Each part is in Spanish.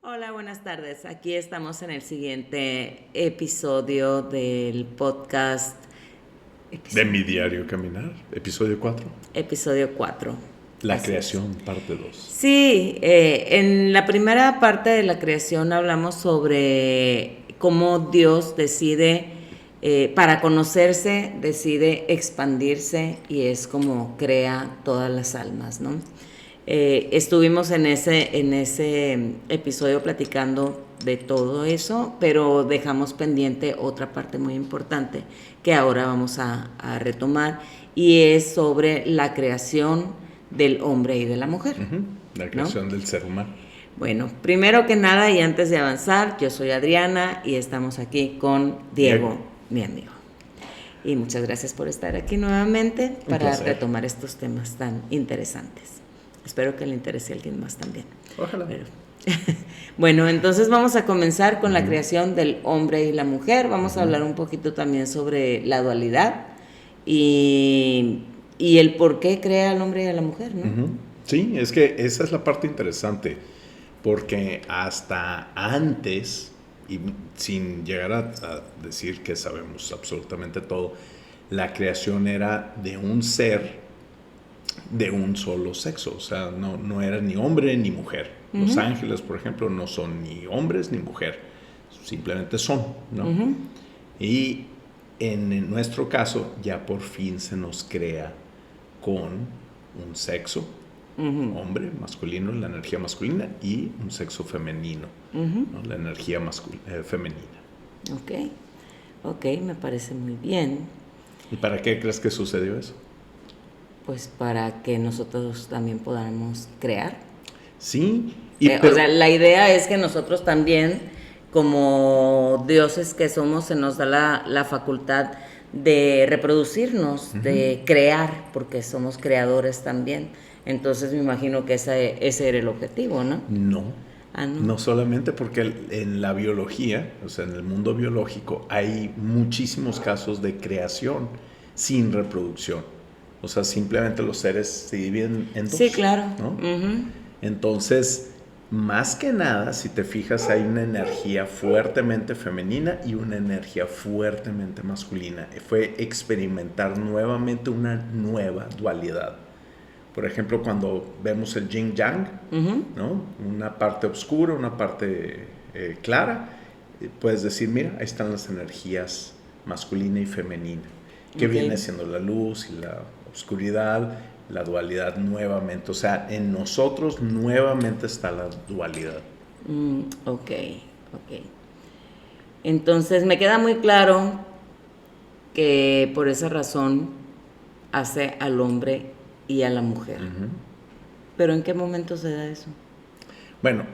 Hola, buenas tardes. Aquí estamos en el siguiente episodio del podcast, De episodio, mi diario caminar, episodio 4. episodio 4. La Así es. creación, parte 2. Sí, en la primera parte de la creación hablamos sobre cómo Dios decide, para conocerse, decide expandirse y es como crea todas las almas, ¿no? Estuvimos en ese episodio platicando de todo eso, pero dejamos pendiente otra parte muy importante que ahora vamos a retomar y es sobre la creación del hombre y de la mujer, La ¿no? creación del ser humano. Bueno, primero que nada y antes de avanzar, yo soy Adriana y estamos aquí con Diego, mi amigo. Y muchas gracias por estar aquí nuevamente para retomar estos temas tan interesantes. Espero que le interese a alguien más también. Ojalá. Bueno, entonces vamos a comenzar con la creación del hombre y la mujer. Vamos a hablar un poquito también sobre la dualidad y el por qué crea al hombre y a la mujer, ¿no? Sí, es que esa es la parte interesante, porque hasta antes, y sin llegar a decir que sabemos absolutamente todo, la creación era de un ser de un solo sexo, o sea, no era ni hombre ni mujer. Los ángeles, por ejemplo, no son ni hombres ni mujer, simplemente son, ¿no? Y en nuestro caso, ya por fin se nos crea con un sexo, hombre, masculino, la energía masculina, y un sexo femenino, ¿no? La energía femenina. Ok, me parece muy bien. ¿Y para qué crees que sucedió eso? Pues para que nosotros también podamos crear. Sí. O sea, la idea es que nosotros también, como dioses que somos, se nos da la facultad de reproducirnos, de crear, porque somos creadores también. Entonces me imagino que ese era el objetivo, ¿no? No. No. No solamente porque en la biología, o sea, en el mundo biológico, hay muchísimos casos de creación sin reproducción. O sea, simplemente los seres se dividen en dos. Sí, claro. ¿No? Entonces, más que nada, si te fijas, hay una energía fuertemente femenina y una energía fuertemente masculina. Fue experimentar nuevamente una nueva dualidad. Por ejemplo, cuando vemos el yin yang, ¿no? Una parte oscura, una parte clara, puedes decir, mira, ahí están las energías masculina y femenina, que viene siendo la luz y la oscuridad, la dualidad nuevamente. O sea, en nosotros nuevamente está la dualidad. Ok. Entonces me queda muy claro que por esa razón hace al hombre y a la mujer. ¿Pero en qué momento se da eso? Bueno,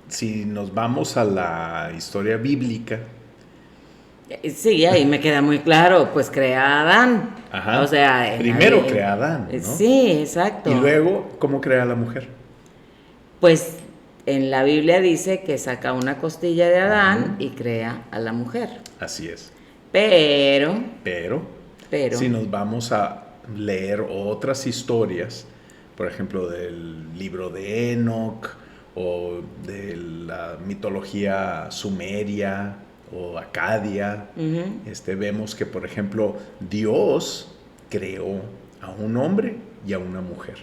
si nos vamos a la historia bíblica. Sí, ahí me queda muy claro, pues crea a Adán. Ajá. O sea, primero crea a Adán, ¿no? Sí, exacto. Y luego, ¿cómo crea a la mujer? Pues en la Biblia dice que saca una costilla de Adán y crea a la mujer. Así es. Pero, si nos vamos a leer otras historias, por ejemplo, del libro de Enoch o de la mitología sumeria o acadia, vemos que, por ejemplo, Dios creó a un hombre y a una mujer.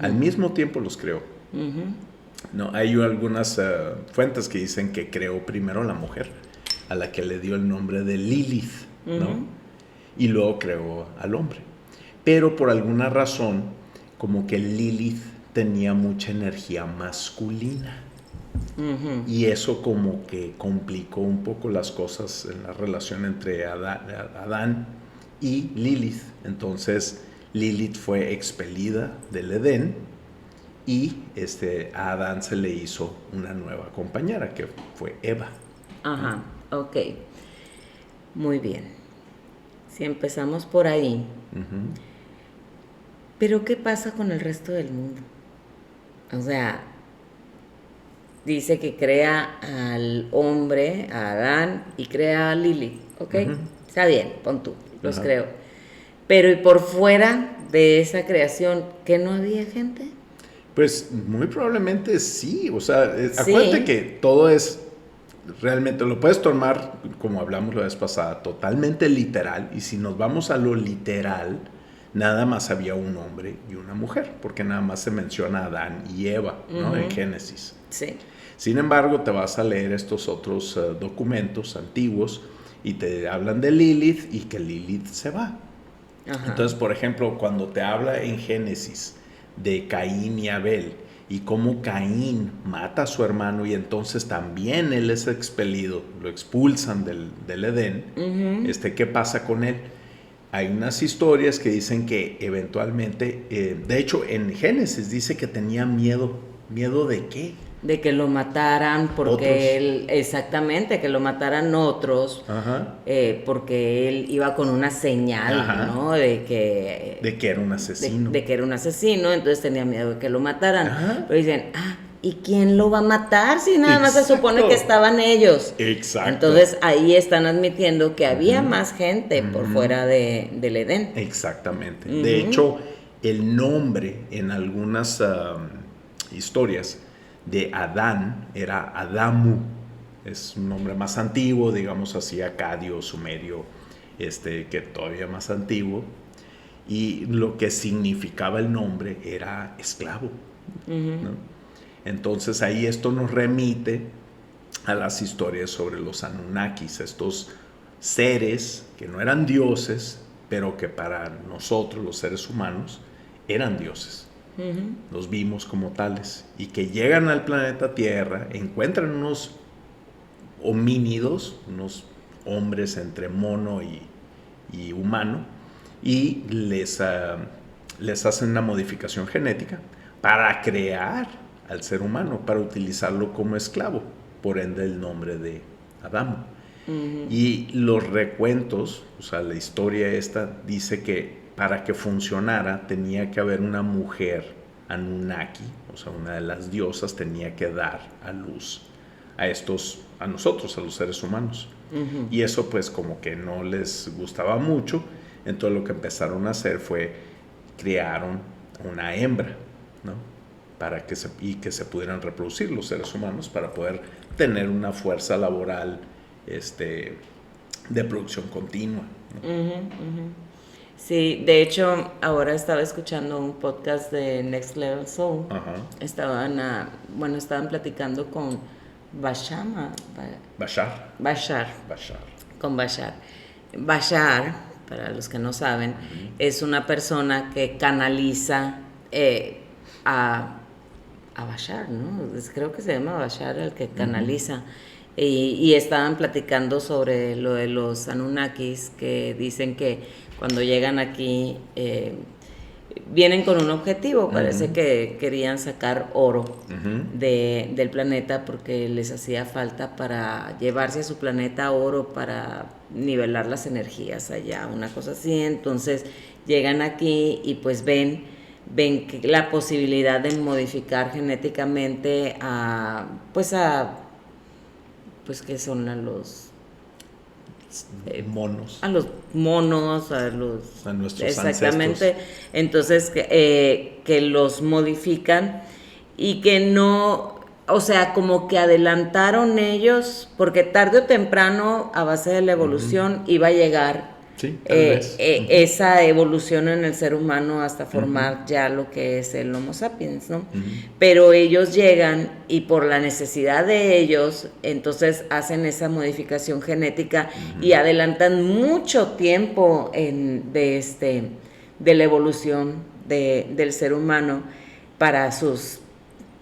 Al mismo tiempo los creó. No, hay algunas fuentes que dicen que creó primero a la mujer, a la que le dio el nombre de Lilith, ¿no? Y luego creó al hombre. Pero por alguna razón, como que Lilith tenía mucha energía masculina. Y eso como que complicó un poco las cosas en la relación entre Adán y Lilith. Entonces Lilith fue expelida del Edén y a Adán se le hizo una nueva compañera que fue Eva. Ajá, ok. Muy bien. Si empezamos por ahí. Pero ¿qué pasa con el resto del mundo? O sea, dice que crea al hombre, a Adán, y crea a Lilith, ¿ok? Está bien, pon tú, los creo. Pero ¿y por fuera de esa creación, qué no había gente? Pues muy probablemente sí, o sea, acuérdate que todo es, realmente lo puedes tomar, como hablamos la vez pasada, totalmente literal, y si nos vamos a lo literal, nada más había un hombre y una mujer, porque nada más se menciona a Adán y Eva, ¿no? En Génesis. Sí. Sin embargo, te vas a leer estos otros documentos antiguos y te hablan de Lilith y que Lilith se va. Ajá. Entonces, por ejemplo, cuando te habla en Génesis de Caín y Abel y cómo Caín mata a su hermano y entonces también él es expelido, lo expulsan del Edén, ¿qué pasa con él? Hay unas historias que dicen que eventualmente, de hecho en Génesis dice que tenía miedo. ¿Miedo de qué? De que lo mataran porque él, exactamente, que lo mataran otros, porque él iba con una señal, ¿no? De que era un asesino. De que era un asesino, entonces tenía miedo de que lo mataran. Pero dicen, ¿y quién lo va a matar si nada más se supone que estaban ellos? Exacto. Entonces ahí están admitiendo que había más gente por fuera del Edén. Exactamente. De hecho, el nombre en algunas historias de Adán era Adamu, es un nombre más antiguo, digamos así, acadio, sumerio, que todavía más antiguo, y lo que significaba el nombre era esclavo, ¿no? Entonces ahí esto nos remite a las historias sobre los Anunnakis, estos seres que no eran dioses, pero que para nosotros, los seres humanos, eran dioses. Los vimos como tales y que llegan al planeta Tierra, encuentran unos homínidos, unos hombres entre mono y humano, y les hacen una modificación genética para crear al ser humano, para utilizarlo como esclavo, por ende el nombre de Adán. Y los recuentos, o sea, la historia esta dice que para que funcionara tenía que haber una mujer Anunnaki, o sea, una de las diosas tenía que dar a luz a nosotros, a los seres humanos. Y eso pues como que no les gustaba mucho, entonces lo que empezaron a hacer fue crearon una hembra, ¿no? Para que se pudieran reproducir los seres humanos, para poder tener una fuerza laboral de producción continua, ¿no? Sí, de hecho, ahora estaba escuchando un podcast de Next Level Soul. Estaban platicando con Bashar. Con Bashar. Bashar, para los que no saben, es una persona que canaliza a Bashar, ¿no? Creo que se llama Bashar el que canaliza. Y estaban platicando sobre lo de los Anunnakis, que dicen que cuando llegan aquí vienen con un objetivo. Parece que querían sacar oro del planeta porque les hacía falta para llevarse a su planeta oro para nivelar las energías allá, una cosa así. Entonces llegan aquí y pues ven que la posibilidad de modificar genéticamente que son a los monos. A los monos, a nuestros exactamente, ancestros. Entonces que los modifican y que no, o sea, como que adelantaron ellos, porque tarde o temprano, a base de la evolución, iba a llegar esa evolución en el ser humano hasta formar ya lo que es el Homo sapiens, ¿no? Pero ellos llegan y por la necesidad de ellos, entonces hacen esa modificación genética y adelantan mucho tiempo de la evolución del ser humano para sus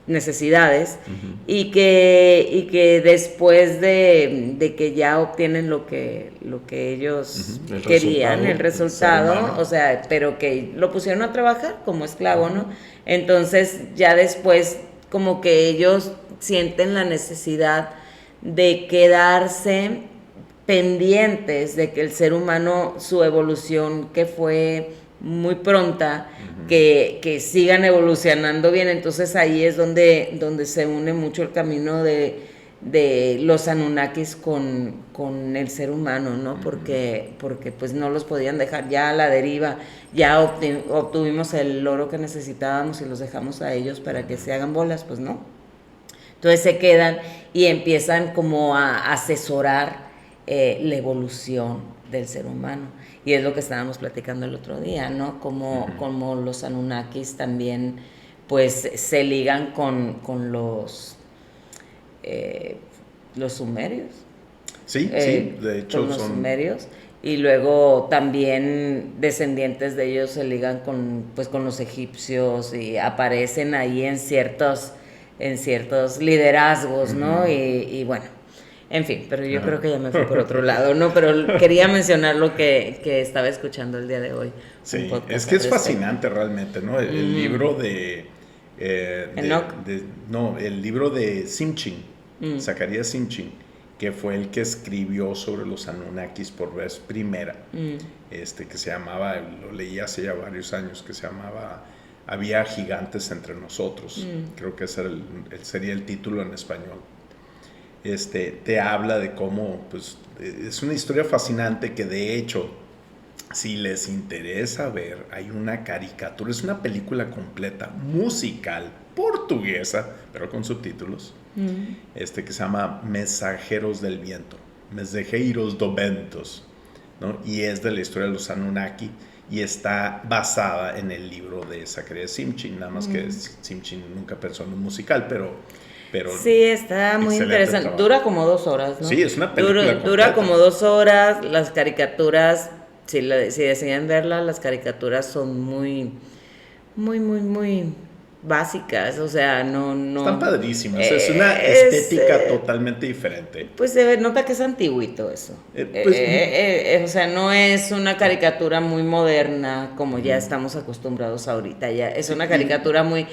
necesidades y que después de que ya obtienen lo que ellos querían, el resultado, o sea, pero que lo pusieron a trabajar como esclavo, ¿no? Entonces ya después como que ellos sienten la necesidad de quedarse pendientes de que el ser humano, su evolución que fue muy pronta, que sigan evolucionando bien. Entonces ahí es donde se une mucho el camino de de los Anunnakis con el ser humano, ¿no? Porque pues no los podían dejar ya a la deriva, ya obtuvimos el oro que necesitábamos y los dejamos a ellos para que se hagan bolas, pues no. Entonces se quedan y empiezan como a asesorar la evolución del ser humano. Y es lo que estábamos platicando el otro día, ¿no? Como los Anunnakis también pues se ligan con los sumerios. Sí, de hecho con los sumerios. Y luego también descendientes de ellos se ligan con los egipcios y aparecen ahí en ciertos liderazgos, ¿no? Y bueno, en fin, pero yo creo que ya me fui por otro lado, ¿no? Pero quería mencionar lo que estaba escuchando el día de hoy. Sí, es que es fascinante realmente, ¿no? El libro de... el libro de Sitchin, Zacarías Sitchin, que fue el que escribió sobre los Anunnakis por vez primera, que se llamaba, lo leí hace ya varios años, que se llamaba Había gigantes entre nosotros. Creo que ese sería el título en español. Te habla de cómo, pues, es una historia fascinante que de hecho, si les interesa ver, hay una caricatura, es una película completa, musical, portuguesa, pero con subtítulos, que se llama Mensajeros del Viento, Mensajeiros do Ventos, ¿no? Y es de la historia de los Anunnaki y está basada en el libro de Zacarías Sitchin, nada más que Sitchin nunca pensó en un musical, pero sí, está muy interesante. Trabajo. Dura como 2 horas, ¿no? Sí, es una película dura como 2 horas. Las caricaturas, si deciden verlas, las caricaturas son muy, muy, muy, muy básicas. O sea, no. Están padrísimas. Es una estética totalmente diferente. Pues se nota que es antiguito eso. O sea, no es una caricatura muy moderna como ya estamos acostumbrados ahorita. Ya es una caricatura muy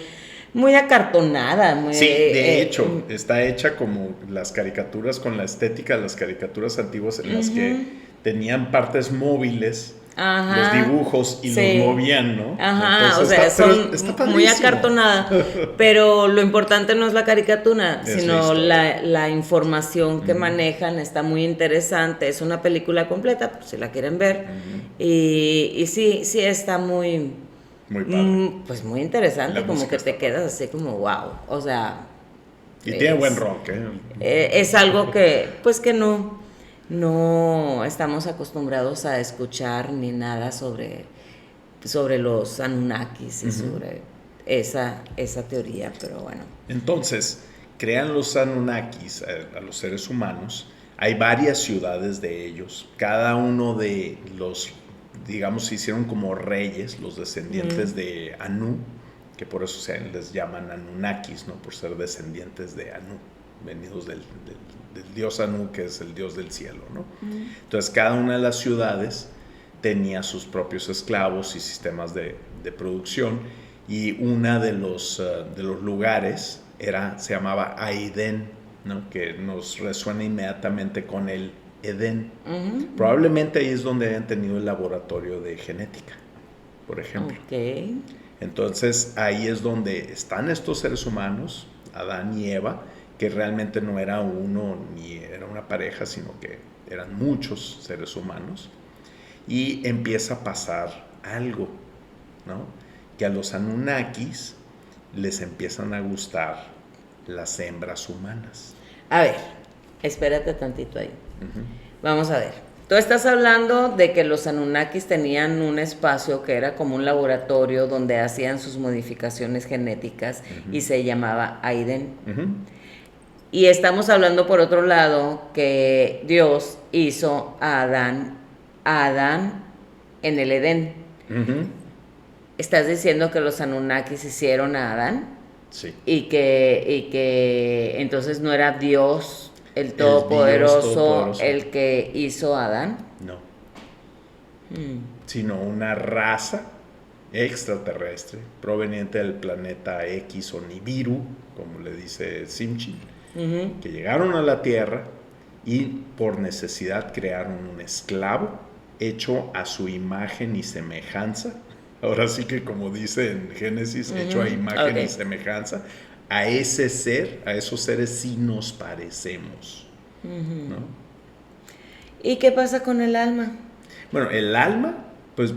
acartonada. Sí, de hecho, está hecha como las caricaturas, con la estética de las caricaturas antiguas en las que tenían partes móviles, los dibujos y los movían, ¿no? Ajá, entonces, o sea, son muy acartonadas, pero lo importante no es la caricatura, sino la información que manejan, está muy interesante, es una película completa, pues, si la quieren ver, y sí está muy padre. Pues muy interesante, como que te quedas así como wow, o sea... Y tiene buen rock, es algo que, pues que no estamos acostumbrados a escuchar ni nada sobre los Anunnakis y sobre esa teoría, pero bueno. Entonces, crean los Anunnakis a los seres humanos, hay varias ciudades de ellos, cada uno de los... digamos, se hicieron como reyes, los descendientes de Anu, que por eso les llaman Anunnakis, ¿no? Por ser descendientes de Anu, venidos del dios Anu, que es el dios del cielo, ¿no? Entonces, cada una de las ciudades tenía sus propios esclavos y sistemas de producción, y una de los lugares se llamaba Aiden, ¿no? Que nos resuena inmediatamente con el Edén. Probablemente ahí es donde hayan tenido el laboratorio de genética, por ejemplo. Entonces ahí es donde están estos seres humanos, Adán y Eva, que realmente no era uno ni era una pareja, sino que eran muchos seres humanos, y empieza a pasar algo, ¿no? Que a los Anunnakis les empiezan a gustar las hembras humanas. A ver, espérate tantito ahí. Vamos a ver. Tú estás hablando de que los Anunnakis tenían un espacio que era como un laboratorio donde hacían sus modificaciones genéticas y se llamaba Aiden. Y estamos hablando por otro lado que Dios hizo a Adán en el Edén. ¿Estás diciendo que los Anunnakis hicieron a Adán? Sí. Y que entonces no era Dios el Todopoderoso el que hizo a Adán. No. Sino una raza extraterrestre proveniente del planeta X o Nibiru, como le dice Sitchin, que llegaron a la Tierra y por necesidad crearon un esclavo hecho a su imagen y semejanza, Ahora sí que como dice en Génesis, hecho a imagen y semejanza, a ese ser, a esos seres sí nos parecemos, ¿no? ¿Y qué pasa con el alma? Bueno, el alma, pues,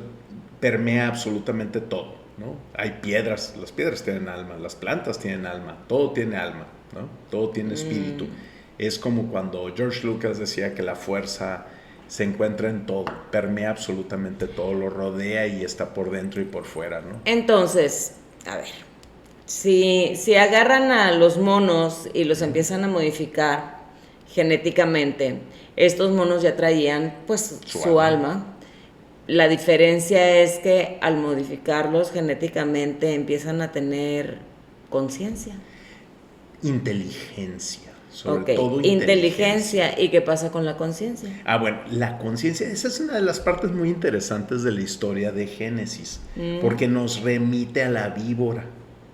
permea absolutamente todo, ¿no? Hay piedras, las piedras tienen alma, las plantas tienen alma, todo tiene alma, ¿no? Todo tiene espíritu. Es como cuando George Lucas decía que la fuerza se encuentra en todo, permea absolutamente todo, lo rodea y está por dentro y por fuera, ¿no? Entonces, a ver, si agarran a los monos y los empiezan a modificar genéticamente, estos monos ya traían pues su alma. La diferencia es que al modificarlos genéticamente empiezan a tener conciencia. Inteligencia, sobre todo inteligencia. ¿Y qué pasa con la conciencia? Bueno, la conciencia, esa es una de las partes muy interesantes de la historia de Génesis, porque nos remite a la víbora.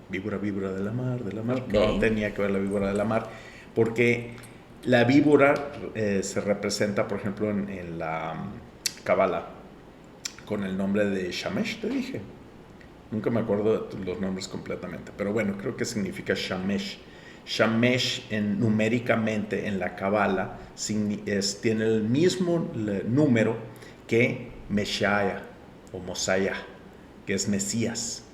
Víbora de la mar. No tenía que ver la víbora de la mar, porque la víbora se representa, por ejemplo, en la Cábala, con el nombre de Shamesh, te dije. Nunca me acuerdo de los nombres completamente, pero bueno, creo que significa Shamesh. Shamesh numéricamente en la Cábala tiene el mismo número que Messiah o Mosiah, que es Mesías.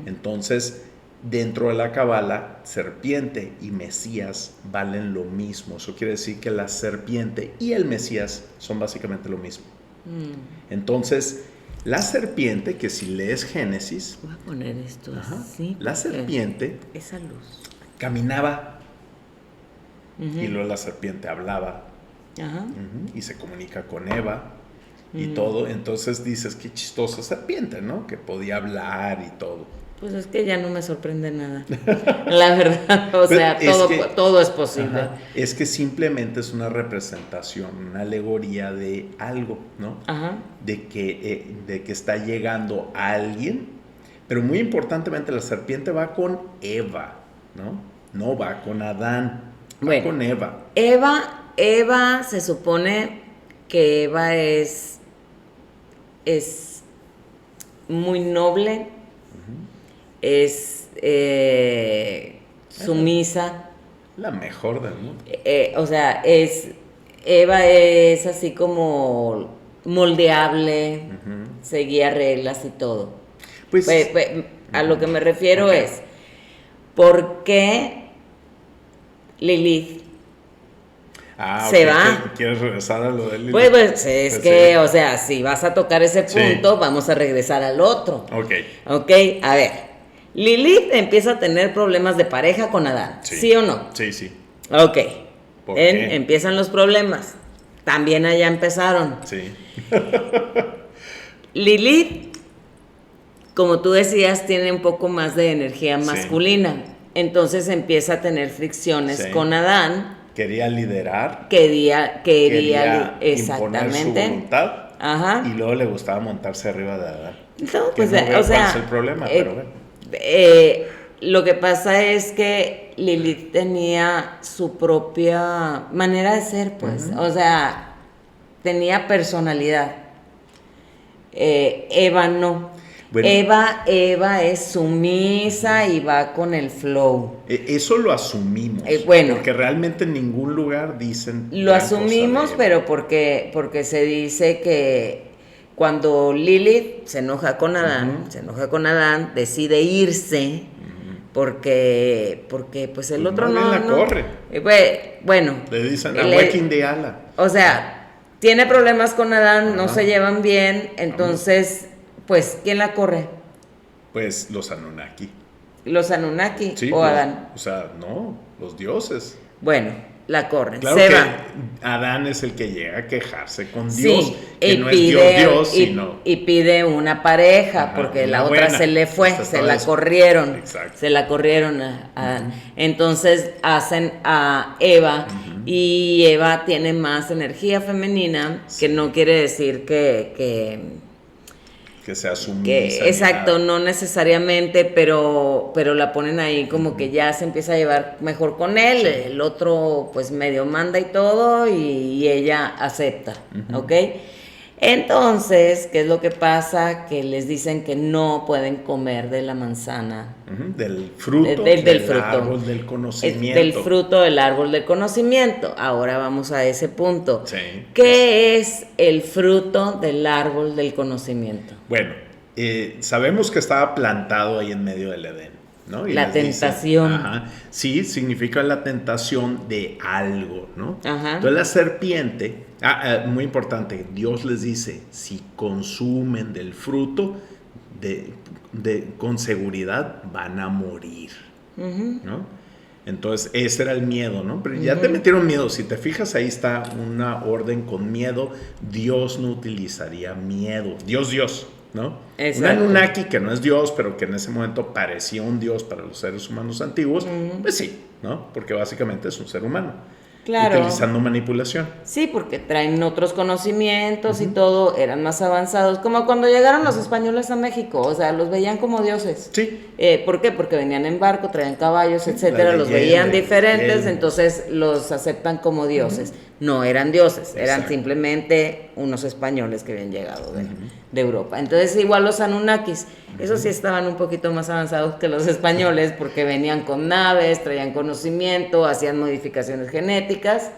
Entonces, dentro de la Cábala, serpiente y Mesías valen lo mismo. Eso quiere decir que la serpiente y el Mesías son básicamente lo mismo. Entonces, la serpiente, que si lees Génesis, voy a poner esto así, la serpiente, esa luz, caminaba y luego la serpiente hablaba y se comunica con Eva y todo. Entonces dices, qué chistosa serpiente, ¿no? Que podía hablar y todo. Pues es que ya no me sorprende nada, la verdad, o sea, todo es posible. Es que simplemente es una representación, una alegoría de algo, ¿no? De que está llegando alguien, pero muy importantemente la serpiente va con Eva, ¿no? No va con Adán, va con Eva. Eva se supone que Eva es muy noble, es sumisa. La mejor del mundo. O sea, Eva es así como moldeable, seguía reglas y todo. Pues a lo que me refiero es, ¿por qué Lilith se va? ¿Quieres regresar a lo de Lilith? Pues es que, o sea, si vas a tocar ese punto, vamos a regresar al otro. Ok, a ver. Lilith empieza a tener problemas de pareja con Adán, ¿sí o no? Sí. Ok. Empiezan los problemas. También allá empezaron. Sí. Lilith, como tú decías, tiene un poco más de energía masculina. Entonces empieza a tener fricciones con Adán. Quería liderar. Quería imponer su voluntad. Y luego le gustaba montarse arriba de Adán. No, pues, o sea, es el problema, pero bueno. Lo que pasa es que Lilith tenía su propia manera de ser, pues. O sea, tenía personalidad. Eva no. Bueno, Eva es sumisa y va con el flow. Eso lo asumimos. Porque realmente en ningún lugar dicen. Lo asumimos, pero porque se dice que cuando Lilith se enoja con Adán, decide irse porque pues el otro no la corre. Bueno, le dicen awakening de ala. O sea, tiene problemas con Adán, no se llevan bien, entonces pues ¿quién la corre? Pues los Anunnaki. ¿Los Anunnaki o Adán? O sea, no, los dioses. Bueno, la corren, claro se que va. Adán es el que llega a quejarse con Dios, que no es Dios, sino... Y pide una pareja, porque la otra se le fue, se la corrieron. Exacto. Se la corrieron a Adán. Entonces hacen a Eva, y Eva tiene más energía femenina, que no quiere decir que sea sumisa. Exacto, no necesariamente, pero la ponen ahí como que ya se empieza a llevar mejor con él, el otro pues medio manda y todo, y ella acepta, ¿ok? Entonces, ¿qué es lo que pasa? Que les dicen que no pueden comer de la manzana. Del fruto árbol del conocimiento. Del fruto del árbol del conocimiento. Ahora vamos a ese punto. Sí. ¿Qué es el fruto del árbol del conocimiento? Bueno, sabemos que estaba plantado ahí en medio del Edén, ¿no? Y la tentación. Dicen, sí, significa la tentación de algo, ¿no? Ajá. Entonces la serpiente, muy importante, Dios les dice, si consumen del fruto, con seguridad van a morir, ¿no? Entonces ese era el miedo, ¿no? Pero ya te metieron miedo. Si te fijas, ahí está una orden con miedo. Dios no utilizaría miedo. Dios, ¿no? Exacto. Un Anunnaki que no es Dios, pero que en ese momento parecía un Dios para los seres humanos antiguos, pues sí, ¿no? Porque básicamente es un ser humano. Claro. Utilizando manipulación. Sí, porque traen otros conocimientos y todo, eran más avanzados, como cuando llegaron los españoles a México, o sea, los veían como dioses. Sí. ¿Por qué? Porque venían en barco, traían caballos, etcétera, los veían diferentes, entonces los aceptan como dioses. No eran dioses, eran simplemente unos españoles que habían llegado de Europa. Entonces, igual los Anunnakis, esos sí estaban un poquito más avanzados que los españoles, porque venían con naves, traían conocimiento, hacían modificaciones genéticas.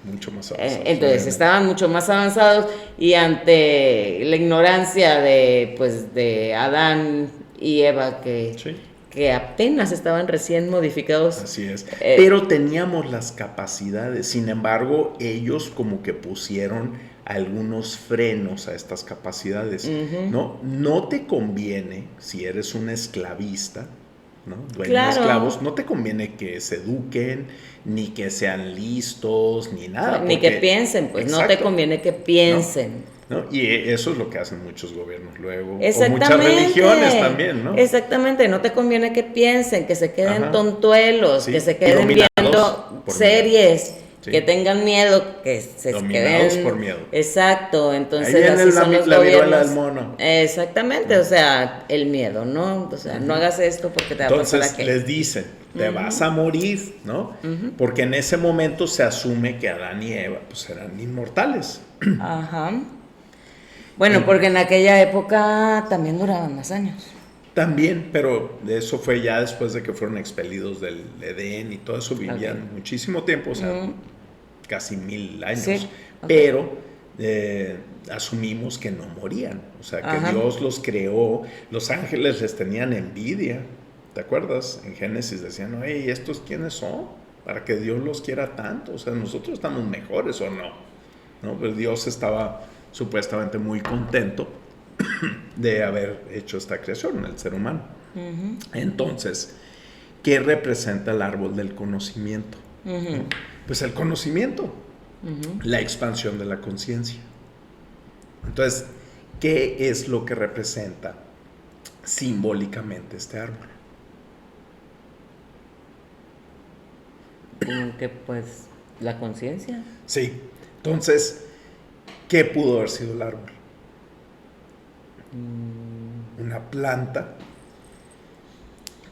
Mucho más avanzados. Entonces, estaban mucho más avanzados, y ante la ignorancia de Adán y Eva, que apenas estaban recién modificados. Así es. Pero teníamos las capacidades. Sin embargo, ellos como que pusieron algunos frenos a estas capacidades. No te conviene, si eres un esclavista, ¿no? Dueño de esclavos, no te conviene que se eduquen, ni que sean listos, ni nada. Ni que piensen, pues. Exacto. No te conviene que piensen. ¿No? Y eso es lo que hacen muchos gobiernos luego, o muchas religiones también, ¿no? Exactamente, no te conviene que piensen, que se queden tontuelos, que se queden viendo series, que tengan miedo, que se dominados queden por miedo. Exacto, entonces ahí viene así son los gobiernos. Del mono. Exactamente, o sea, el miedo, ¿no? O sea, no hagas esto porque te va a pasar aquello. Entonces les dicen, te vas a morir, ¿no? Porque en ese momento se asume que Adán y Eva pues eran inmortales. Ajá. Bueno, porque en aquella época también duraban más años. También, pero eso fue ya después de que fueron expelidos del Edén y todo eso, vivían muchísimo tiempo, o sea, casi 1000 años. Sí. Pero asumimos que no morían, o sea, que Dios los creó. Los ángeles les tenían envidia, ¿te acuerdas? En Génesis decían, oye, ¿estos quiénes son? Para que Dios los quiera tanto, o sea, nosotros estamos mejores o no, pues Dios estaba supuestamente muy contento de haber hecho esta creación, el ser humano. Entonces, ¿qué representa el árbol del conocimiento? Pues el conocimiento, la expansión de la conciencia. Entonces, ¿qué es lo que representa simbólicamente este árbol? Que pues la conciencia. Sí, entonces, ¿qué pudo haber sido el árbol? Una planta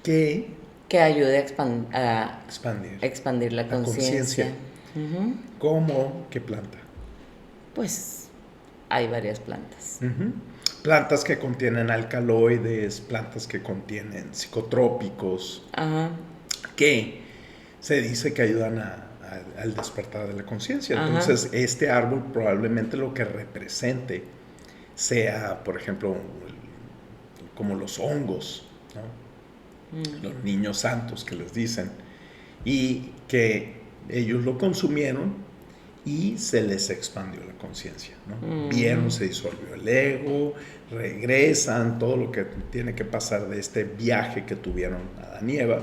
que ayude a expandir la conciencia. ¿Cómo? ¿Qué planta? Pues hay varias plantas. Plantas que contienen alcaloides, plantas que contienen psicotrópicos, que se dice que ayudan al despertar de la conciencia. Entonces, este árbol probablemente lo que represente sea, por ejemplo, como los hongos, ¿no? Los niños santos que les dicen, y que ellos lo consumieron y se les expandió la conciencia, ¿no? Vieron, se disolvió el ego, regresan, todo lo que tiene que pasar de este viaje que tuvieron Adán y Eva,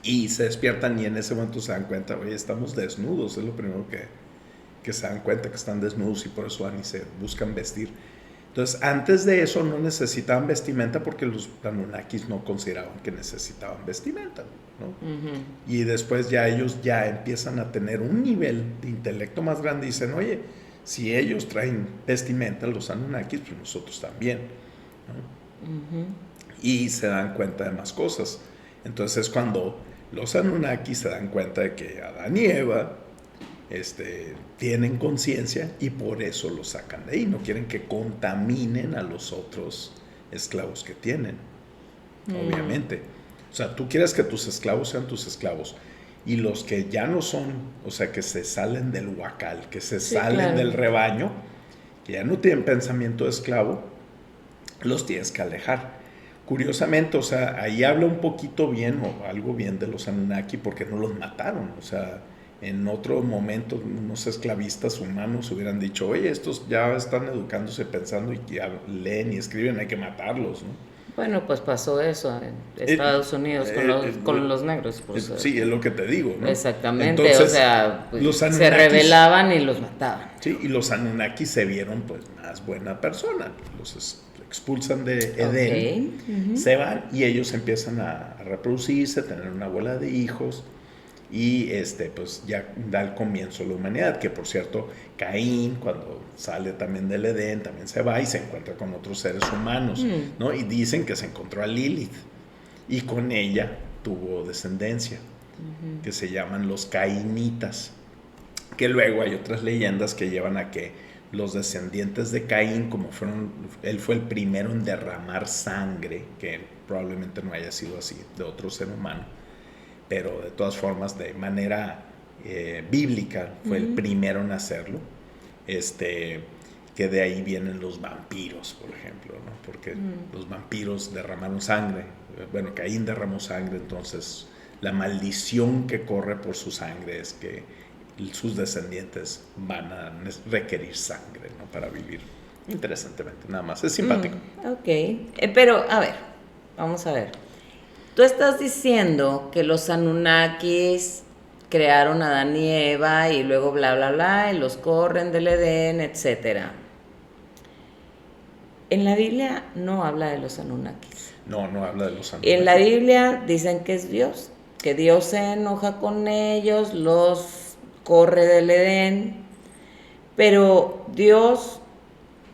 y se despiertan y en ese momento se dan cuenta, oye, estamos desnudos, es lo primero que se dan cuenta, que están desnudos, y por eso van y se buscan vestir. Entonces, antes de eso no necesitaban vestimenta porque los Anunnakis no consideraban que necesitaban vestimenta, ¿no? Y después ya ellos ya empiezan a tener un nivel de intelecto más grande y dicen, oye, si ellos traen vestimenta, los Anunnakis, pues nosotros también, ¿no? Y se dan cuenta de más cosas. Entonces, cuando los Anunnakis se dan cuenta de que Adán y Eva tienen conciencia y por eso los sacan de ahí. No quieren que contaminen a los otros esclavos que tienen, obviamente. O sea, tú quieres que tus esclavos sean tus esclavos. Y los que ya no son, o sea, que se salen del huacal, que se salen del rebaño, que ya no tienen pensamiento de esclavo, los tienes que alejar. Curiosamente, o sea, ahí habla un poquito bien o algo bien de los Anunnaki porque no los mataron. O sea, en otro momento unos esclavistas humanos hubieran dicho, oye, estos ya están educándose, pensando y ya leen y escriben, hay que matarlos, ¿no? Bueno, pues pasó eso en Estados Unidos con los negros. Pues, sí, es lo que te digo, ¿no? Exactamente, entonces, o sea, pues, se rebelaban y los mataban. Sí, y los Anunnaki se vieron pues más buena persona, los expulsan de Edén, se van y ellos empiezan a reproducirse, a tener una bola de hijos y pues ya da el comienzo a la humanidad, que por cierto Caín cuando sale también del Edén también se va y se encuentra con otros seres humanos, ¿no? Y dicen que se encontró a Lilith y con ella tuvo descendencia, que se llaman los cainitas, que luego hay otras leyendas que llevan a que los descendientes de Caín, como él fue el primero en derramar sangre, que probablemente no haya sido así de otro ser humano, pero de todas formas de manera bíblica fue el primero en hacerlo, que de ahí vienen los vampiros, por ejemplo, ¿no? Porque los vampiros derramaron sangre, bueno, Caín derramó sangre, entonces la maldición que corre por su sangre es que sus descendientes van a requerir sangre, ¿no? Para vivir. Interesantemente, nada más, es simpático. Ok, pero a ver, vamos a ver. Tú estás diciendo que los Anunnakis crearon a Adán y Eva y luego bla, bla, bla, y los corren del Edén, etcétera. En la Biblia no habla de los Anunnakis. No habla de los Anunnakis. En la Biblia dicen que es Dios, que Dios se enoja con ellos, los corre del Edén, pero Dios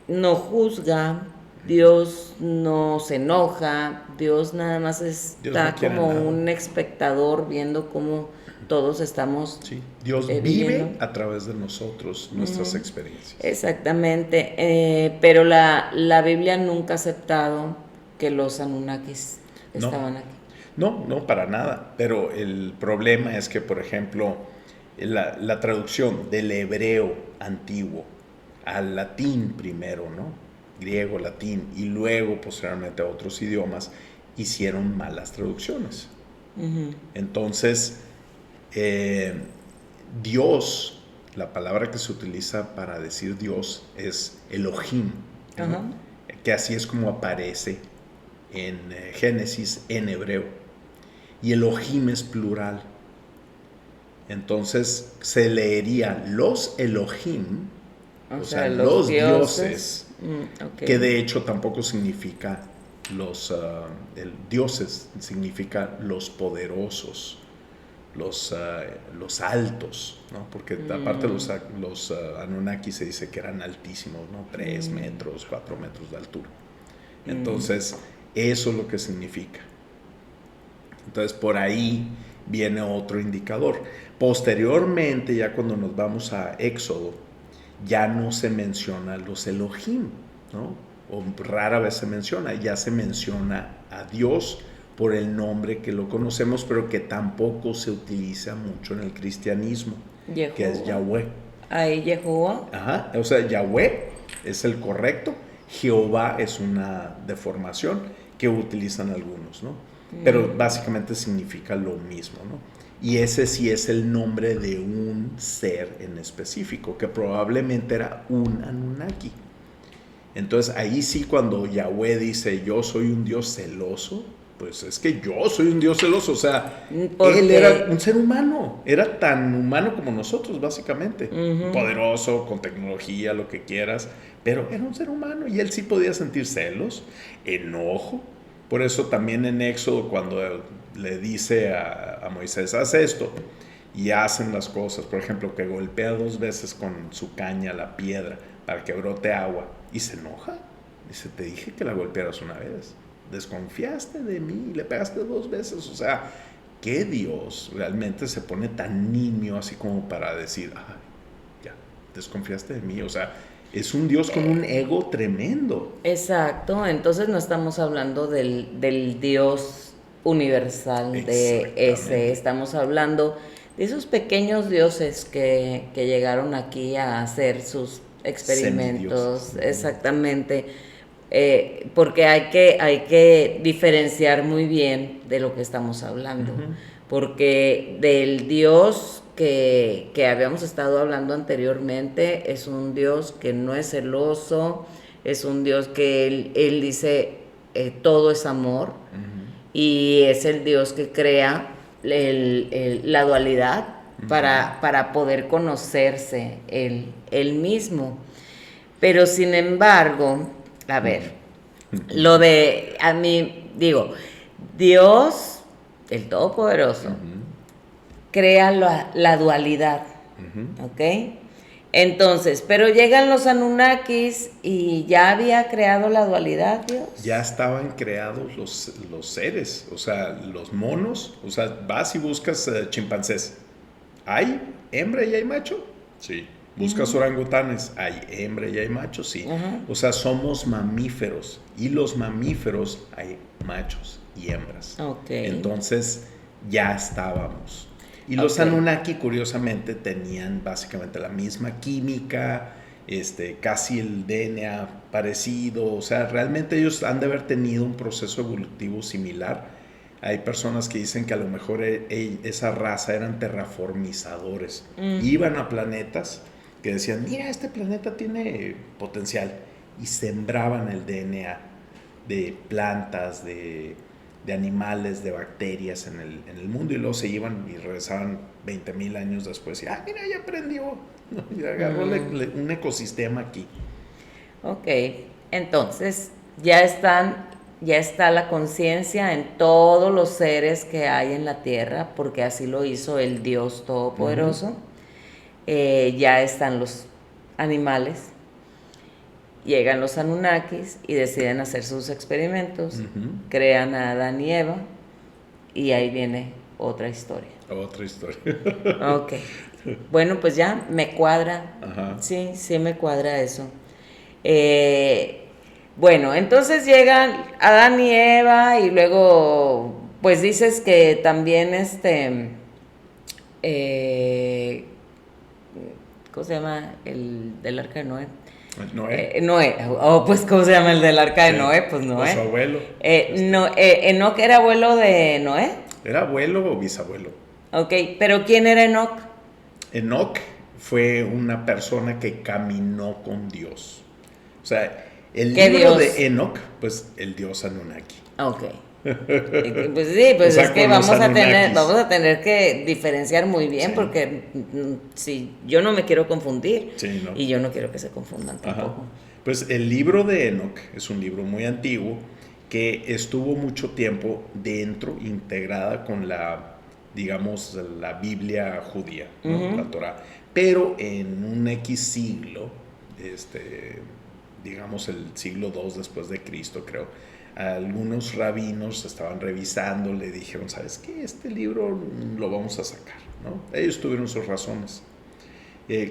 no juzga, Dios no se enoja, Dios nada más está como un espectador viendo cómo todos estamos. Sí, Dios vive a través de nosotros, nuestras experiencias. Exactamente, pero la Biblia nunca ha aceptado que los Anunnakis estaban aquí. No, para nada, pero el problema es que, por ejemplo, la traducción del hebreo antiguo al latín primero, ¿no? Griego, latín, y luego posteriormente a otros idiomas, hicieron malas traducciones. Entonces, Dios, la palabra que se utiliza para decir Dios es Elohim, ¿no? Que así es como aparece en Génesis en hebreo. Y Elohim es plural. Entonces se leería los Elohim, o sea, los dioses, que de hecho tampoco significa los dioses, significa los poderosos, los altos, ¿no? Porque aparte los Anunnaki se dice que eran altísimos, ¿no? 3 metros, 4 metros de altura. Entonces, eso es lo que significa. Entonces, por ahí viene otro indicador. Posteriormente, ya cuando nos vamos a Éxodo, ya no se menciona los Elohim, ¿no? O rara vez se menciona, ya se menciona a Dios por el nombre que lo conocemos, pero que tampoco se utiliza mucho en el cristianismo, Yehová, que es Yahweh. Ahí Yehová. Ajá, o sea, Yahweh es el correcto, Jehová es una deformación que utilizan algunos, ¿no? Pero básicamente significa lo mismo, ¿no? Y ese sí es el nombre de un ser en específico, que probablemente era un Anunnaki. Entonces ahí sí, cuando Yahweh dice yo soy un Dios celoso, pues es que yo soy un Dios celoso, o sea, él era un ser humano, era tan humano como nosotros básicamente, poderoso, con tecnología, lo que quieras, pero era un ser humano y él sí podía sentir celos, enojo. Por eso también en Éxodo, cuando le dice a Moisés, haz esto, y hacen las cosas, por ejemplo, que golpea 2 veces con su caña la piedra para que brote agua, y se enoja, dice, te dije que la golpearas una vez, desconfiaste de mí, le pegaste 2 veces, o sea, qué Dios realmente se pone tan nimio así como para decir, ya, desconfiaste de mí. O sea, es un Dios con un ego tremendo. Exacto, entonces no estamos hablando del Dios universal de ese, estamos hablando de esos pequeños dioses que llegaron aquí a hacer sus experimentos, exactamente, porque hay que diferenciar muy bien de lo que estamos hablando, porque del Dios que habíamos estado hablando anteriormente es un Dios que no es celoso, es un Dios que él dice todo es amor, y es el Dios que crea la dualidad para poder conocerse él mismo. Pero sin embargo, a ver, lo de, a mí, digo, Dios, el Todopoderoso, crea la dualidad, ¿ok? Entonces, pero llegan los Anunnakis y ya había creado la dualidad, Dios. Ya estaban creados los seres, o sea, los monos, o sea, vas y buscas chimpancés. ¿Hay hembra y hay macho? Sí. Buscas orangutanes, ¿hay hembra y hay macho? Sí. O sea, somos mamíferos y los mamíferos hay machos y hembras. Entonces, ya estábamos. Y los Anunnaki, curiosamente, tenían básicamente la misma química, casi el DNA parecido. O sea, realmente ellos han de haber tenido un proceso evolutivo similar. Hay personas que dicen que a lo mejor esa raza eran terraformizadores. Iban a planetas que decían, mira, este planeta tiene potencial. Y sembraban el DNA de plantas, de animales, de bacterias en el mundo, y luego se iban y regresaban 20,000 años después y mira, ya aprendió, ya agarró un ecosistema aquí. Ok, entonces ya está la conciencia en todos los seres que hay en la tierra, porque así lo hizo el Dios Todopoderoso. Ya están los animales. Llegan los Anunnakis y deciden hacer sus experimentos, crean a Adán y Eva, y ahí viene otra historia. Otra historia. Ok. Bueno, pues ya me cuadra. Sí me cuadra eso. Bueno, entonces llegan Adán y Eva y luego, pues dices que también ¿cómo se llama? El del Arca de Noé. Noé. Pues ¿cómo se llama el del Arca de Noé? Pues Noé. Su abuelo. ¿Enoc era abuelo de Noé? ¿Era abuelo o bisabuelo? Ok, pero ¿quién era Enoc? Enoc fue una persona que caminó con Dios. O sea, el libro de Enoc, pues el dios Anunnaki. Ok. Pues sí, pues o sea, es que vamos a tener que diferenciar muy bien, porque si yo no me quiero confundir, y yo no quiero que se confundan tampoco. Pues el libro de Enoc es un libro muy antiguo que estuvo mucho tiempo integrada con digamos, la Biblia judía, ¿no? La Torá. Pero en un X siglo, digamos el siglo II después de Cristo, creo, algunos rabinos estaban revisando, le dijeron, ¿sabes qué? Este libro lo vamos a sacar, ¿no? Ellos tuvieron sus razones.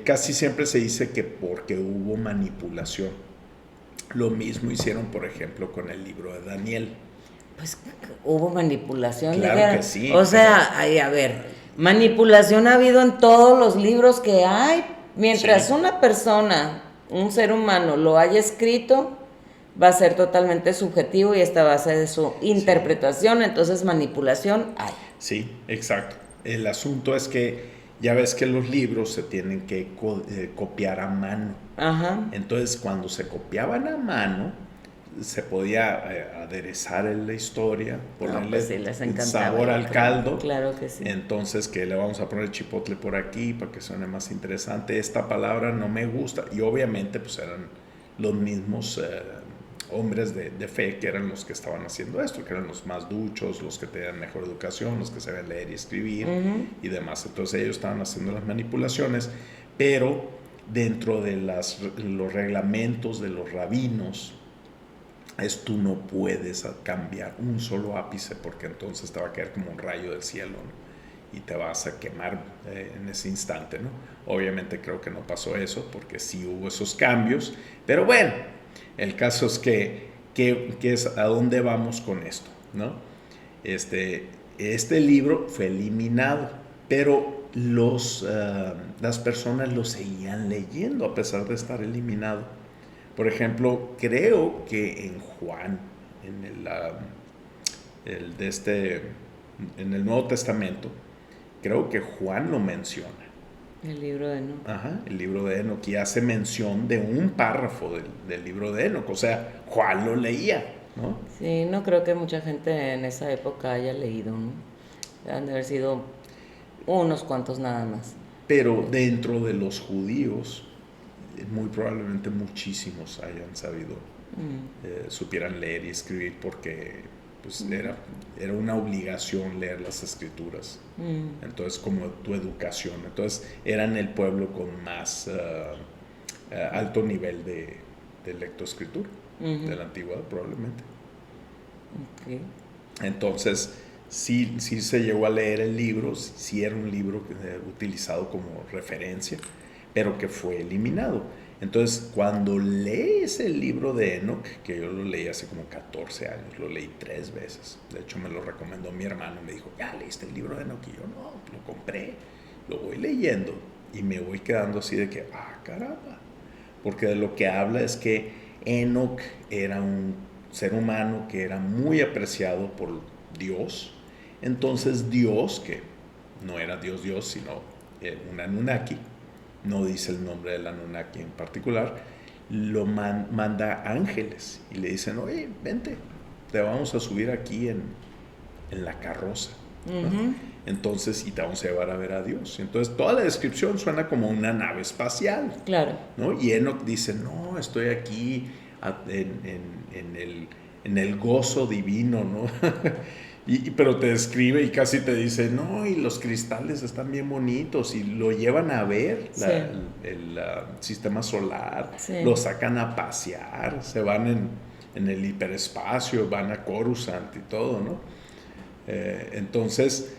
Casi siempre se dice que porque hubo manipulación. Lo mismo hicieron, por ejemplo, con el libro de Daniel. Pues hubo manipulación. Claro que sí. O sea, a ver, manipulación ha habido en todos los libros que hay. Mientras una persona, un ser humano, lo haya escrito, va a ser totalmente subjetivo y esta va a ser de su interpretación, entonces manipulación hay. Sí, exacto. El asunto es que ya ves que los libros se tienen que copiar a mano. Entonces, cuando se copiaban a mano, se podía aderezar en la historia, ponerle sabor al caldo. Claro que sí. Entonces, que le vamos a poner chipotle por aquí para que suene más interesante. Esta palabra no me gusta. Y obviamente, pues eran los mismos hombres de fe que eran los que estaban haciendo esto, que eran los más duchos, los que tenían mejor educación, los que sabían leer y escribir y demás. Entonces ellos estaban haciendo las manipulaciones, pero dentro de los reglamentos de los rabinos tú no puedes cambiar un solo ápice porque entonces te va a caer como un rayo del cielo, ¿no? Y te vas a quemar en ese instante, ¿no? Obviamente creo que no pasó eso porque sí hubo esos cambios, pero bueno, el caso es que es a dónde vamos con esto, ¿no? Este libro fue eliminado, pero las personas lo seguían leyendo a pesar de estar eliminado. Por ejemplo, creo que en Juan, en el Nuevo Testamento, creo que Juan lo menciona. El libro de Enoc. Ajá, el libro de Enoc, y hace mención de un párrafo del libro de Enoc, o sea, Juan lo leía, ¿no? Sí, no creo que mucha gente en esa época haya leído, ¿no? Han de haber sido unos cuantos nada más. Pero dentro de los judíos, muy probablemente muchísimos hayan sabido, supieran leer y escribir porque pues, era una obligación leer las escrituras. Entonces, como tu educación. Entonces, eran el pueblo con más alto nivel de lectoescritura de la antigüedad, probablemente. Okay. Entonces, sí se llegó a leer el libro, sí era un libro utilizado como referencia, pero que fue eliminado. Entonces, cuando lees el libro de Enoc, que yo lo leí hace como 14 años, lo leí 3 veces. De hecho, me lo recomendó mi hermano, me dijo, ¿ya leíste el libro de Enoc? Y yo, no, lo compré, lo voy leyendo y me voy quedando así de que, caramba. Porque de lo que habla es que Enoc era un ser humano que era muy apreciado por Dios. Entonces Dios, que no era Dios, sino un Anunnaki, no dice el nombre del Anunnaki en particular, lo manda ángeles y le dicen, oye, vente, te vamos a subir aquí en la carroza, ¿no? Entonces, y te vamos a llevar a ver a Dios. Entonces, toda la descripción suena como una nave espacial. Claro. ¿No? Y Enoc dice, no, estoy aquí en el gozo divino, ¿no? Pero te describe y casi te dice, no, y los cristales están bien bonitos, y lo llevan a ver, sí, el sistema solar, sí, lo sacan a pasear, se van en el hiperespacio, van a Coruscant y todo, ¿no? Entonces,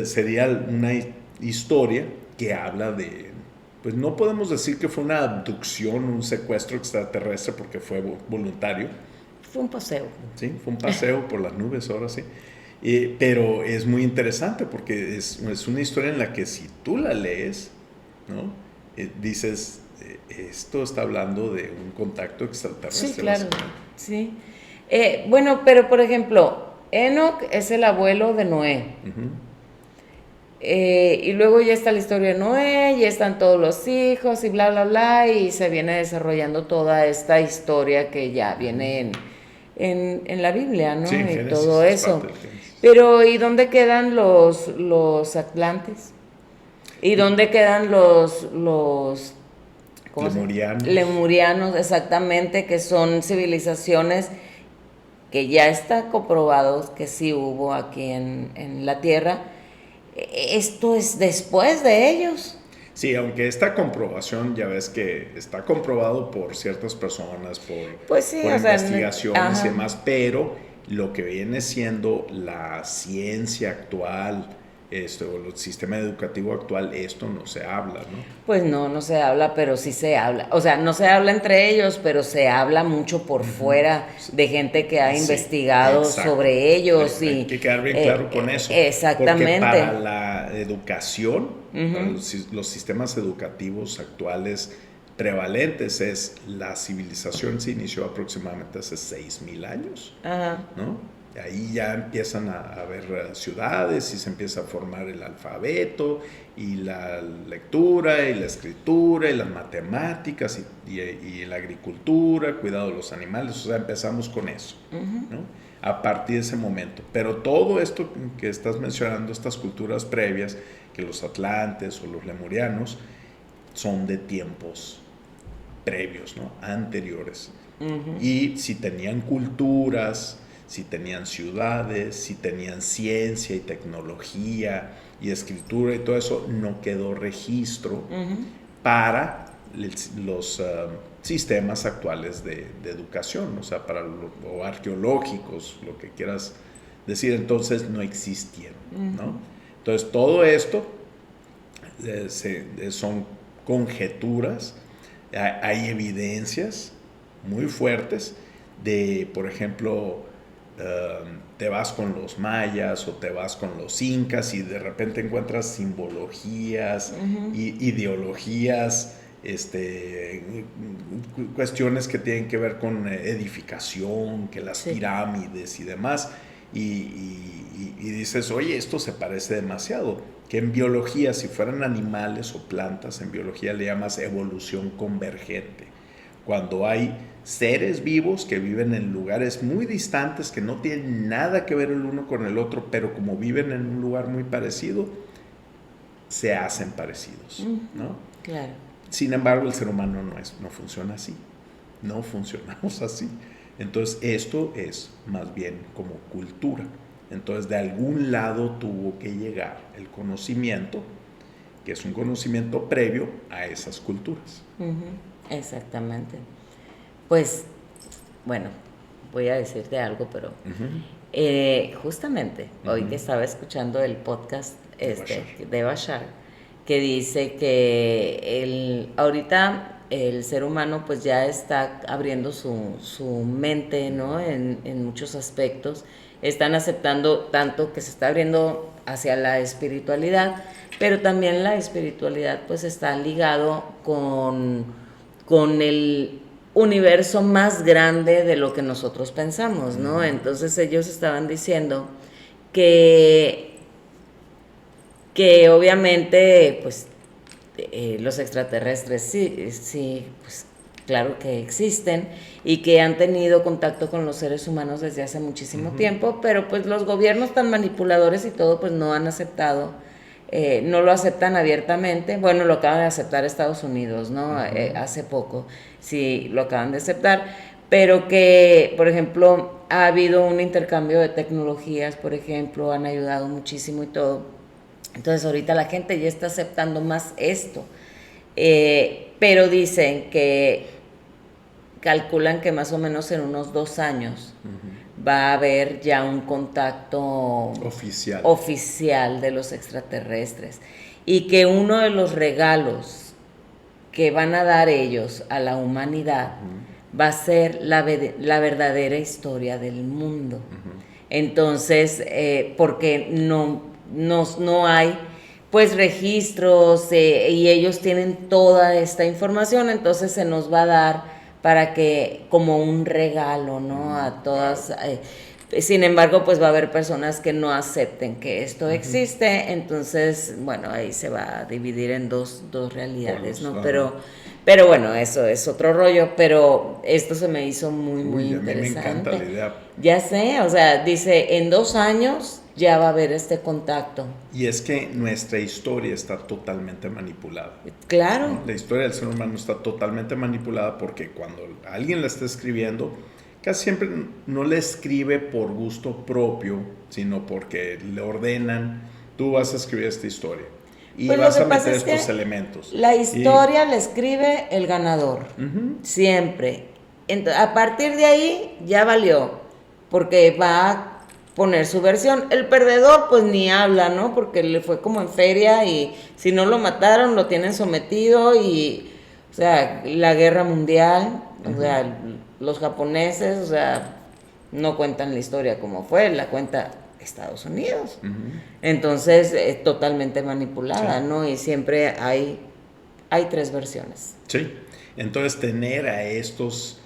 sería una historia que habla de, pues no podemos decir que fue una abducción, un secuestro extraterrestre porque fue voluntario. Fue un paseo. Sí, fue un paseo por las nubes, ahora sí. Pero es muy interesante porque es una historia en la que si tú la lees, ¿no? Dices, esto está hablando de un contacto extraterrestre. Sí, claro, sí. Bueno, pero por ejemplo, Enoc es el abuelo de Noé. Y luego ya está la historia de Noé, ya están todos los hijos y bla, bla, bla, y se viene desarrollando toda esta historia que ya viene en la Biblia, ¿no? Sí, y Génesis, todo eso. Génesis. Pero, ¿y dónde quedan los Atlantes? ¿Y dónde quedan los lemurianos? Lemurianos, exactamente, que son civilizaciones que ya está comprobado que sí hubo aquí en la Tierra. Esto es después de ellos. Sí, aunque esta comprobación, ya ves que está comprobado por ciertas personas, por investigaciones y demás, pero lo que viene siendo la ciencia actual, o el sistema educativo actual, esto no se habla, ¿no? Pues no se habla, pero sí se habla. O sea, no se habla entre ellos, pero se habla mucho por fuera de gente que ha investigado sobre ellos. Hay que quedar bien claro con eso. Exactamente. Porque para la educación, para los sistemas educativos actuales prevalentes, la civilización se inició aproximadamente hace 6,000 años, ¿no? Ahí ya empiezan a haber ciudades y se empieza a formar el alfabeto y la lectura y la escritura y las matemáticas y la agricultura, cuidado de los animales, o sea, empezamos con eso, ¿no? A partir de ese momento. Pero todo esto que estás mencionando, estas culturas previas, que los atlantes o los lemurianos, son de tiempos previos, ¿no? Anteriores. Y si tenían culturas, si tenían ciudades, si tenían ciencia y tecnología y escritura y todo eso, no quedó registro para los sistemas actuales de educación, o sea, o arqueológicos, lo que quieras decir, entonces no existieron, ¿no? Entonces todo esto son conjeturas, hay evidencias muy fuertes de, por ejemplo, te vas con los mayas o te vas con los incas y de repente encuentras simbologías, ideologías, cuestiones que tienen que ver con edificación, que las pirámides y demás, y dices, oye, esto se parece demasiado, que en biología, si fueran animales o plantas, en biología le llamas evolución convergente, cuando hay seres vivos que viven en lugares muy distantes, que no tienen nada que ver el uno con el otro, pero como viven en un lugar muy parecido, se hacen parecidos, ¿no? Claro. Sin embargo, el ser humano no funciona así, no funcionamos así. Entonces, esto es más bien como cultura. Entonces, de algún lado tuvo que llegar el conocimiento, que es un conocimiento previo a esas culturas. Exactamente. Pues, bueno, voy a decirte algo, pero justamente hoy que estaba escuchando el podcast de Bashar, que dice que ahorita el ser humano pues ya está abriendo su mente, ¿no? En muchos aspectos. Están aceptando tanto que se está abriendo hacia la espiritualidad, pero también la espiritualidad pues está ligado con el universo más grande de lo que nosotros pensamos, ¿no? Entonces ellos estaban diciendo que obviamente pues los extraterrestres sí, pues claro que existen y que han tenido contacto con los seres humanos desde hace muchísimo tiempo, pero pues los gobiernos tan manipuladores y todo pues no han aceptado, no lo aceptan abiertamente. Bueno, lo acaban de aceptar Estados Unidos, ¿no? Hace poco sí lo acaban de aceptar, pero que, por ejemplo, ha habido un intercambio de tecnologías, por ejemplo, han ayudado muchísimo y todo. Entonces ahorita la gente ya está aceptando más esto, pero dicen que calculan que más o menos en unos 2 años va a haber ya un contacto oficial de los extraterrestres, y que uno de los regalos que van a dar ellos a la humanidad va a ser la verdadera historia del mundo. Entonces, porque no hay pues registros, y ellos tienen toda esta información, entonces se nos va a dar para que como un regalo, ¿no? A todas. Sin embargo, pues va a haber personas que no acepten que esto existe, entonces, bueno, ahí se va a dividir en dos realidades, ¿no? Pero bueno, eso es otro rollo, pero esto se me hizo muy interesante. A mí me encanta la idea. Ya sé, o sea, dice, en 2 años ya va a haber este contacto. Y es que nuestra historia está totalmente manipulada. Claro. ¿No? La historia del ser humano está totalmente manipulada porque cuando alguien la está escribiendo, casi siempre no la escribe por gusto propio, sino porque le ordenan, tú vas a escribir esta historia y pues vas a meter estos elementos. La historia la escribe el ganador, siempre. Entonces, a partir de ahí ya valió, porque va a poner su versión. El perdedor pues ni habla, ¿no? Porque le fue como en feria y si no lo mataron lo tienen sometido y, o sea, la guerra mundial, o sea, los japoneses, o sea, no cuentan la historia como fue, la cuenta Estados Unidos. Entonces es totalmente manipulada, ¿no? Y siempre hay 3 versiones. Sí, entonces tener a estos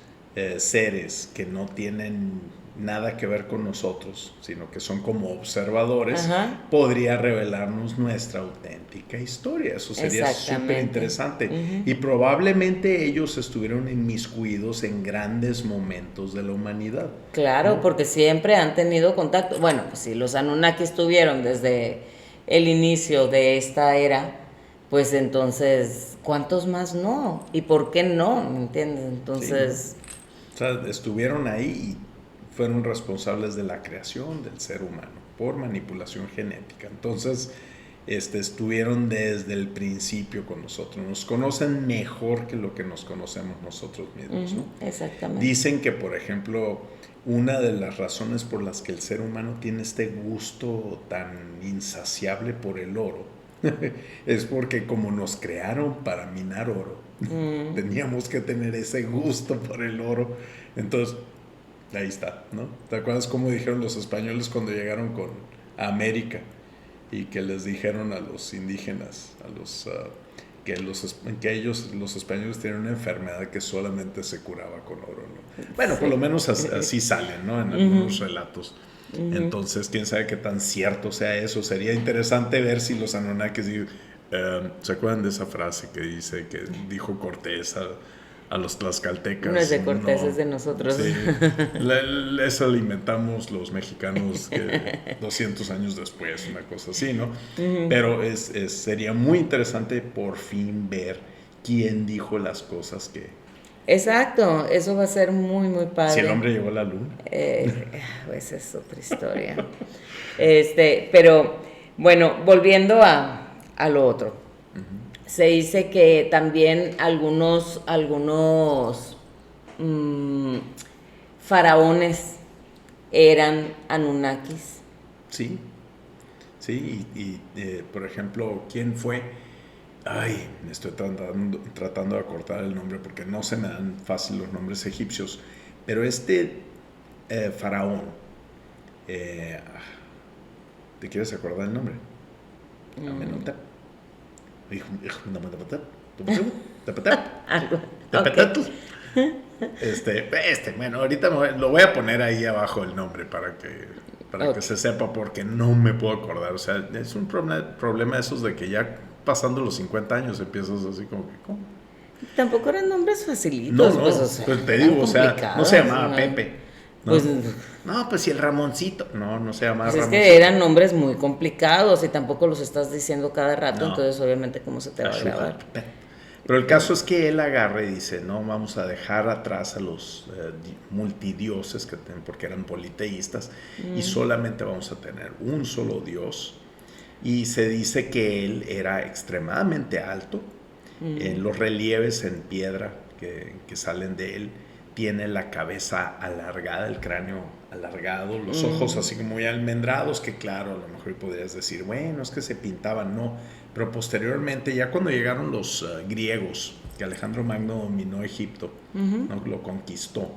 seres que no tienen nada que ver con nosotros, sino que son como observadores, podría revelarnos nuestra auténtica historia. Eso sería súper interesante. Y probablemente ellos estuvieron inmiscuidos en grandes momentos de la humanidad. Claro, ¿no? Porque siempre han tenido contacto. Bueno, pues si los Anunnaki estuvieron desde el inicio de esta era, pues entonces, ¿cuántos más no? ¿Y por qué no? ¿Me entiendes? Entonces... Sí, ¿no? O sea, estuvieron ahí y fueron responsables de la creación del ser humano por manipulación genética. Entonces, estuvieron desde el principio con nosotros, nos conocen mejor que lo que nos conocemos nosotros mismos, ¿no? Exactamente. Dicen que, por ejemplo, una de las razones por las que el ser humano tiene este gusto tan insaciable por el oro es porque como nos crearon para minar oro, teníamos que tener ese gusto por el oro. Entonces, ahí está, ¿no? ¿Te acuerdas cómo dijeron los españoles cuando llegaron a América y que les dijeron a los indígenas, que ellos, los españoles, tenían una enfermedad que solamente se curaba con oro, ¿no? Bueno, por lo menos así salen, ¿no? En algunos relatos. Entonces, quién sabe qué tan cierto sea eso. Sería interesante ver si los Anunnakis ¿se acuerdan de esa frase que dijo Cortés a los tlaxcaltecas? No es de Cortés, es de nosotros. Sí, eso lo inventamos los mexicanos 200 años después, una cosa así, ¿no? Pero sería muy interesante por fin ver quién dijo las cosas que... Exacto, eso va a ser muy, muy padre. Si el hombre llegó a la luna. Pues es otra historia. Pero, bueno, volviendo a lo otro. Se dice que también algunos faraones eran Anunnakis. Sí, y por ejemplo, ¿quién fue? Ay, me estoy tratando de acortar el nombre porque no se me dan fácil los nombres egipcios, pero faraón, ¿te quieres acordar el nombre? Amenhotep. Bueno, ahorita lo voy a poner ahí abajo el nombre para que se sepa, porque no me puedo acordar. O sea, es un problema de esos de que ya pasando los 50 años empiezas así como que, ¿cómo? Tampoco eran nombres facilitos. No, pues te digo, o sea, no se llamaba Pepe. ¿no? Pues si el Ramoncito. No se llamaba Ramoncito. Es que eran nombres muy complicados y tampoco los estás diciendo cada rato, entonces obviamente cómo se te va a grabar. Pero el caso es que él agarra y dice, no, vamos a dejar atrás a los multidioses, porque eran politeístas, y solamente vamos a tener un solo Dios. Y se dice que él era extremadamente alto. Los relieves en piedra que salen de él, tiene la cabeza alargada, el cráneo alargado, los ojos así como muy almendrados, que claro, a lo mejor podrías decir, bueno, es que se pintaban, no. Pero posteriormente, ya cuando llegaron los griegos, que Alejandro Magno dominó Egipto, ¿no? Lo conquistó,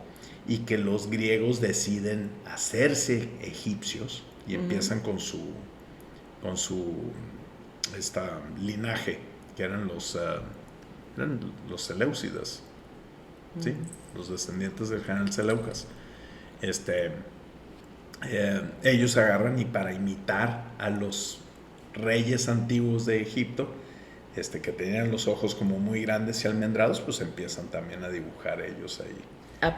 y que los griegos deciden hacerse egipcios y empiezan con su linaje, que eran los Seleucidas, ¿sí? Los descendientes del general Seleucas. Ellos agarran y para imitar a los reyes antiguos de Egipto, que tenían los ojos como muy grandes y almendrados, pues empiezan también a dibujar ellos ahí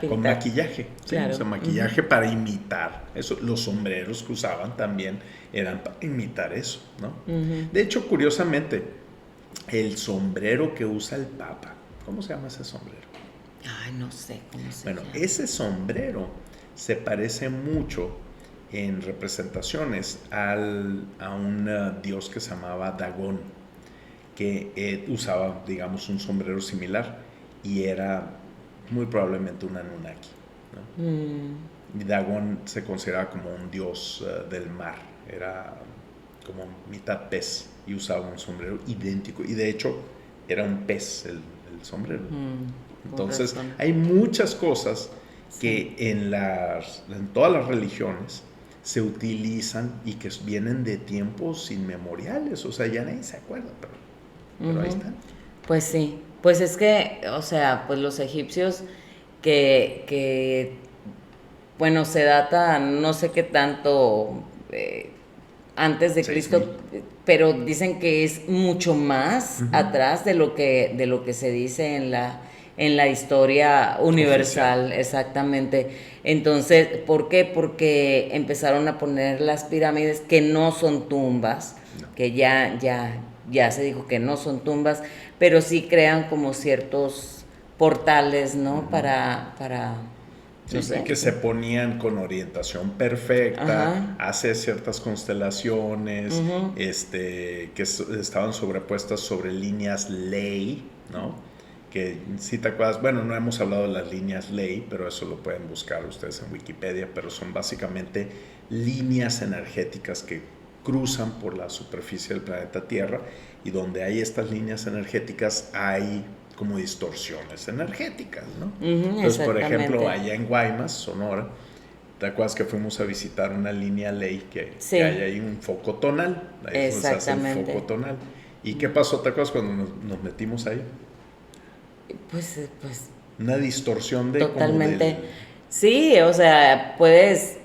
con maquillaje, claro. ¿sí? O sea, maquillaje para imitar eso. Los sombreros que usaban también eran para imitar eso, ¿no? De hecho, curiosamente, el sombrero que usa el Papa, ¿cómo se llama ese sombrero? Ay, no sé cómo se llama. Ese sombrero se parece mucho en representaciones a un dios que se llamaba Dagón, que usaba, digamos, un sombrero similar y era muy probablemente un Anunnaki, ¿no? Y Dagón se consideraba como un dios del mar, era como mitad pez y usaba un sombrero idéntico, y de hecho era un pez el sombrero. Entonces hay muchas cosas que en todas las religiones se utilizan y que vienen de tiempos inmemoriales, o sea, ya nadie se acuerda, pero ahí están. Pues sí, pues es que, o sea, pues los egipcios que bueno, se data no sé qué tanto antes de Cristo, pero dicen que es mucho más atrás de lo que se dice en la historia universal. Oficial. Exactamente. Entonces, ¿por qué? Porque empezaron a poner las pirámides que no son tumbas, que ya se dijo que no son tumbas, pero sí crean como ciertos portales, ¿no? Para Sí, no sé, que se ponían con orientación perfecta, hace ciertas constelaciones, que estaban sobrepuestas sobre líneas ley, ¿no? Que si te acuerdas, bueno, no hemos hablado de las líneas ley, pero eso lo pueden buscar ustedes en Wikipedia, pero son básicamente líneas energéticas que cruzan por la superficie del planeta Tierra, y donde hay estas líneas energéticas hay como distorsiones energéticas, ¿no? Entonces, por ejemplo, allá en Guaymas, Sonora, ¿te acuerdas que fuimos a visitar una línea ley que hay ahí un foco tonal? Ahí exactamente. Se hace un foco tonal. ¿Y qué pasó, te acuerdas, cuando nos metimos ahí? Pues una distorsión de... totalmente. Sí, o sea, puedes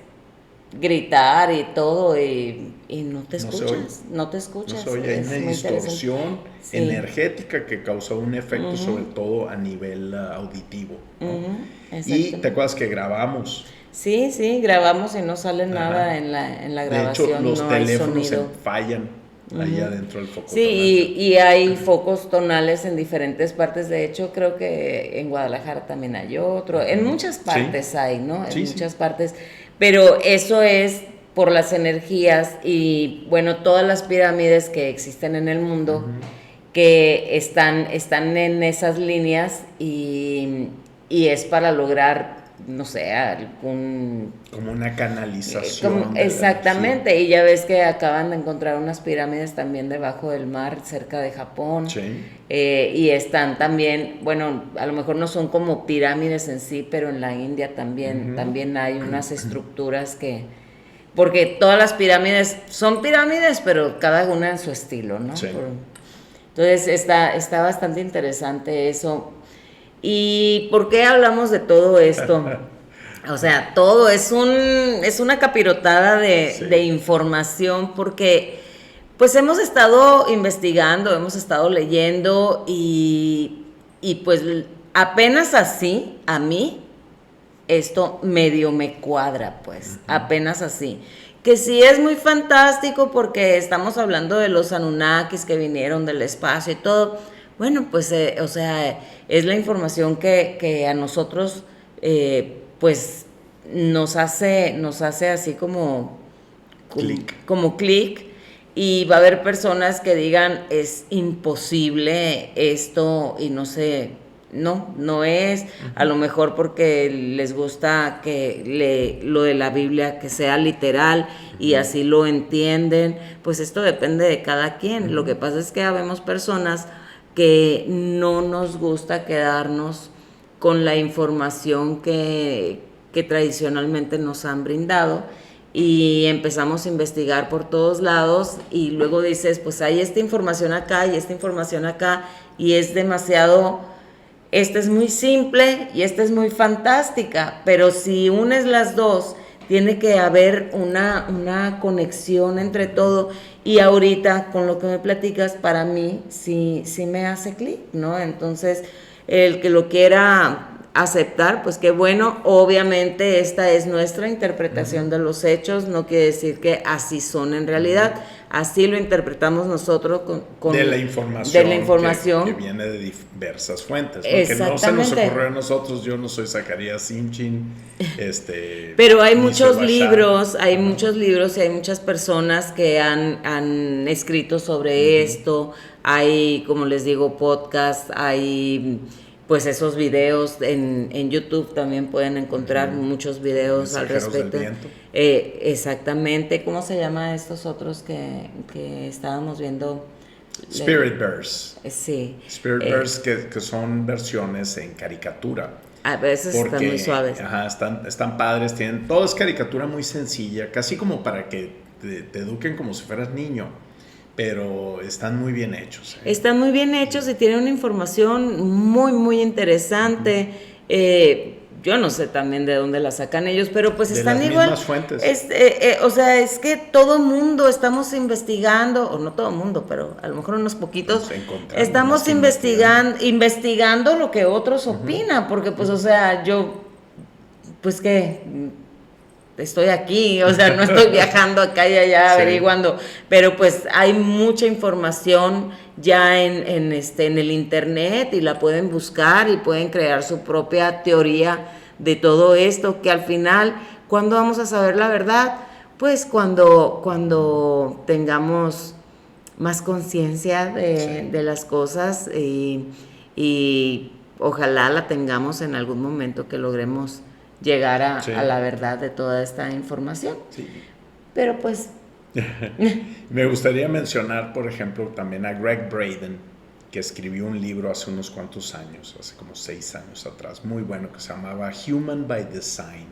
gritar y todo y no te escuchas, no te escuchas. No se oye, hay una distorsión energética que causa un efecto sobre todo a nivel auditivo, ¿no? Y te acuerdas que grabamos. Sí, grabamos y no sale nada en la grabación. De hecho, los no teléfonos fallan ahí adentro del foco tonal. Y hay focos tonales en diferentes partes. De hecho, creo que en Guadalajara también hay otro. En muchas partes hay, ¿no? En muchas partes. Pero eso es por las energías y, bueno, todas las pirámides que existen en el mundo que están en esas líneas y es para lograr, no sé, algún... Como una canalización. Exactamente, y ya ves que acaban de encontrar unas pirámides también debajo del mar, cerca de Japón. Y están también, bueno, a lo mejor no son como pirámides en sí, pero en la India también hay unas estructuras que... Porque todas las pirámides son pirámides, pero cada una en su estilo, ¿no? Entonces está bastante interesante eso. ¿Y por qué hablamos de todo esto? O sea, todo es una capirotada de información, porque pues hemos estado investigando, hemos estado leyendo y pues apenas así, a mí, esto medio me cuadra, pues, apenas así. Que sí es muy fantástico porque estamos hablando de los Anunnakis que vinieron del espacio y todo. Bueno, pues, o sea, es la información que a nosotros, pues, nos hace así como clic, y va a haber personas que digan, es imposible esto, y no sé, no es, a lo mejor porque les gusta que lo de la Biblia que sea literal y así lo entienden, pues esto depende de cada quien. Lo que pasa es que habemos personas que no nos gusta quedarnos con la información que tradicionalmente nos han brindado, y empezamos a investigar por todos lados, y luego dices, pues hay esta información acá y esta información acá, y es demasiado, esta es muy simple y esta es muy fantástica, pero si unes las dos, tiene que haber una conexión entre todo. Y ahorita, con lo que me platicas, para mí sí me hace clic, ¿no? Entonces, el que lo quiera aceptar, pues qué bueno. Obviamente esta es nuestra interpretación de los hechos, no quiere decir que así son en realidad, así lo interpretamos nosotros de la información que viene de diversas fuentes, porque no se nos ocurrió a nosotros. Yo no soy Zacarías Sitchin, pero hay muchos libros, y hay muchas personas que han escrito sobre esto. Hay, como les digo, podcasts, hay pues esos videos en YouTube, también pueden encontrar muchos videos al respecto. Exactamente. ¿Cómo se llama estos otros que estábamos viendo? Spirit Bears. Sí. Spirit Bears que son versiones en caricatura. A veces están muy suaves. Están padres, todo es caricatura muy sencilla, casi como para que te eduquen como si fueras niño. Pero están muy bien hechos. Están muy bien hechos y tienen una información muy, muy interesante. Yo no sé también de dónde la sacan ellos, pero pues están igual. De las mismas fuentes. O sea, es que todo mundo estamos investigando, o no todo mundo, pero a lo mejor unos poquitos, estamos investigando lo que otros opinan, porque pues, o sea, yo, pues que... estoy aquí, o sea, no estoy viajando acá y allá averiguando, pero pues hay mucha información ya en el internet, y la pueden buscar y pueden crear su propia teoría de todo esto, que al final, ¿cuándo vamos a saber la verdad? Pues cuando tengamos más conciencia de las cosas y ojalá la tengamos en algún momento que logremos llegar a la verdad de toda esta información. Sí. Pero pues... Me gustaría mencionar, por ejemplo, también a Greg Braden, que escribió un libro hace unos cuantos años, hace como 6 años atrás, muy bueno, que se llamaba Human by Design,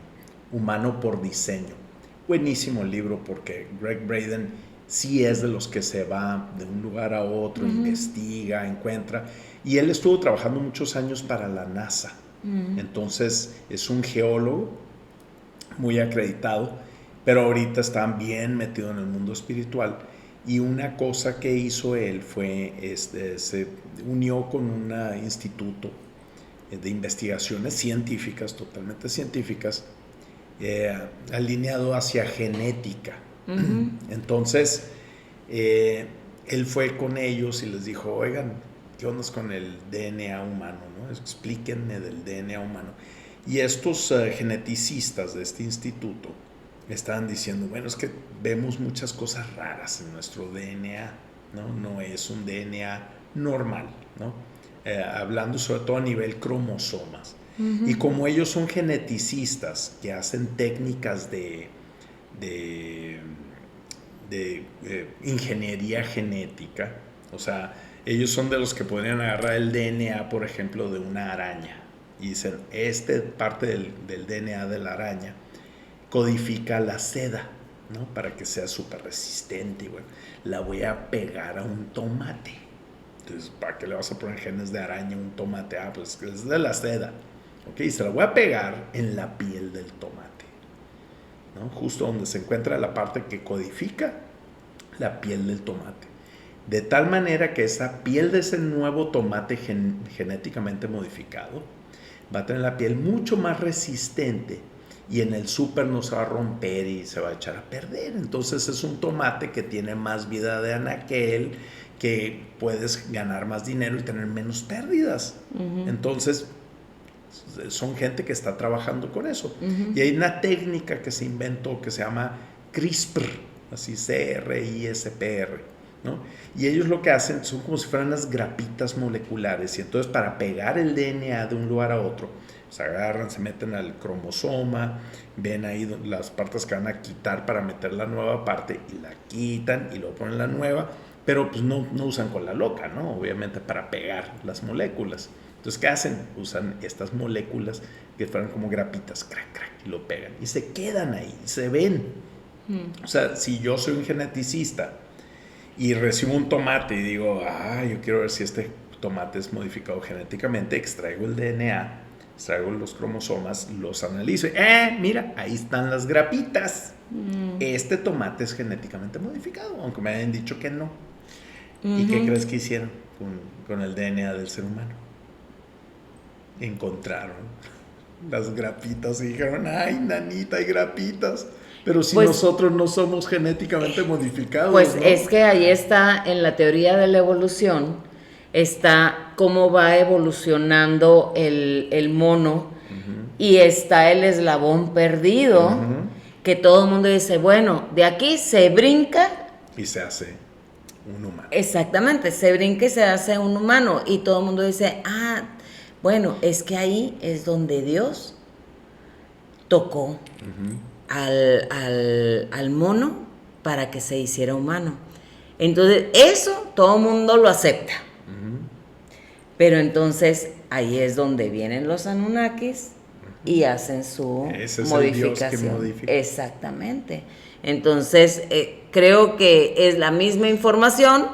Humano por Diseño. Buenísimo el libro porque Greg Braden sí es de los que se va de un lugar a otro, investiga, encuentra, y él estuvo trabajando muchos años para la NASA. Entonces es un geólogo muy acreditado, pero ahorita está bien metido en el mundo espiritual. Y una cosa que hizo él fue, se unió con un instituto de investigaciones científicas, totalmente científicas, alineado hacia genética. Entonces, él fue con ellos y les dijo, oigan, ¿qué onda con el DNA humano? ¿No? Explíquenme del DNA humano. Y estos geneticistas de este instituto estaban diciendo, bueno, es que vemos muchas cosas raras en nuestro DNA, ¿no? No es un DNA normal, ¿no? Hablando sobre todo a nivel cromosomas. Y como ellos son geneticistas que hacen técnicas de ingeniería genética, o sea, ellos son de los que podrían agarrar el DNA, por ejemplo, de una araña y dicen, parte del DNA de la araña codifica la seda, ¿no? Para que sea súper resistente. Bueno, la voy a pegar a un tomate. Entonces, ¿para qué le vas a poner genes de araña a un tomate? Ah, pues es de la seda. Ok, se la voy a pegar en la piel del tomate, ¿no? Justo donde se encuentra la parte que codifica la piel del tomate. De tal manera que esa piel de ese nuevo tomate genéticamente modificado va a tener la piel mucho más resistente y en el súper no se va a romper y se va a echar a perder. Entonces es un tomate que tiene más vida de anaquel, que puedes ganar más dinero y tener menos pérdidas. Entonces son gente que está trabajando con eso. Y hay una técnica que se inventó que se llama CRISPR, así CRISPR, ¿no? Y ellos lo que hacen son como si fueran unas grapitas moleculares, y entonces para pegar el DNA de un lugar a otro, se agarran, se meten al cromosoma, ven ahí las partes que van a quitar para meter la nueva parte y la quitan y luego ponen la nueva, pero pues no usan cola loca, ¿no? Obviamente para pegar las moléculas. Entonces, ¿qué hacen? Usan estas moléculas que fueran como grapitas, crack, crack, y lo pegan y se quedan ahí, se ven. O sea, si yo soy un geneticista y recibo un tomate y digo, yo quiero ver si este tomate es modificado genéticamente, extraigo el DNA, extraigo los cromosomas, los analizo y, mira, ahí están las grapitas. Este tomate es genéticamente modificado, aunque me hayan dicho que no. ¿Y qué crees que hicieron con el DNA del ser humano? Encontraron las grapitas y dijeron, ay, nanita, hay grapitas. Pero si nosotros no somos genéticamente modificados. Pues ¿no? Es que ahí está, en la teoría de la evolución, está cómo va evolucionando el mono, y está el eslabón perdido, que todo el mundo dice, bueno, de aquí se brinca. Y se hace un humano. Exactamente, se brinca y se hace un humano. Y todo el mundo dice, bueno, es que ahí es donde Dios tocó al mono para que se hiciera humano. Entonces, eso todo el mundo lo acepta. Pero entonces, ahí es donde vienen los Anunnakis y hacen su Ese es modificación. El Dios que modifica. Exactamente. Entonces, creo que es la misma información,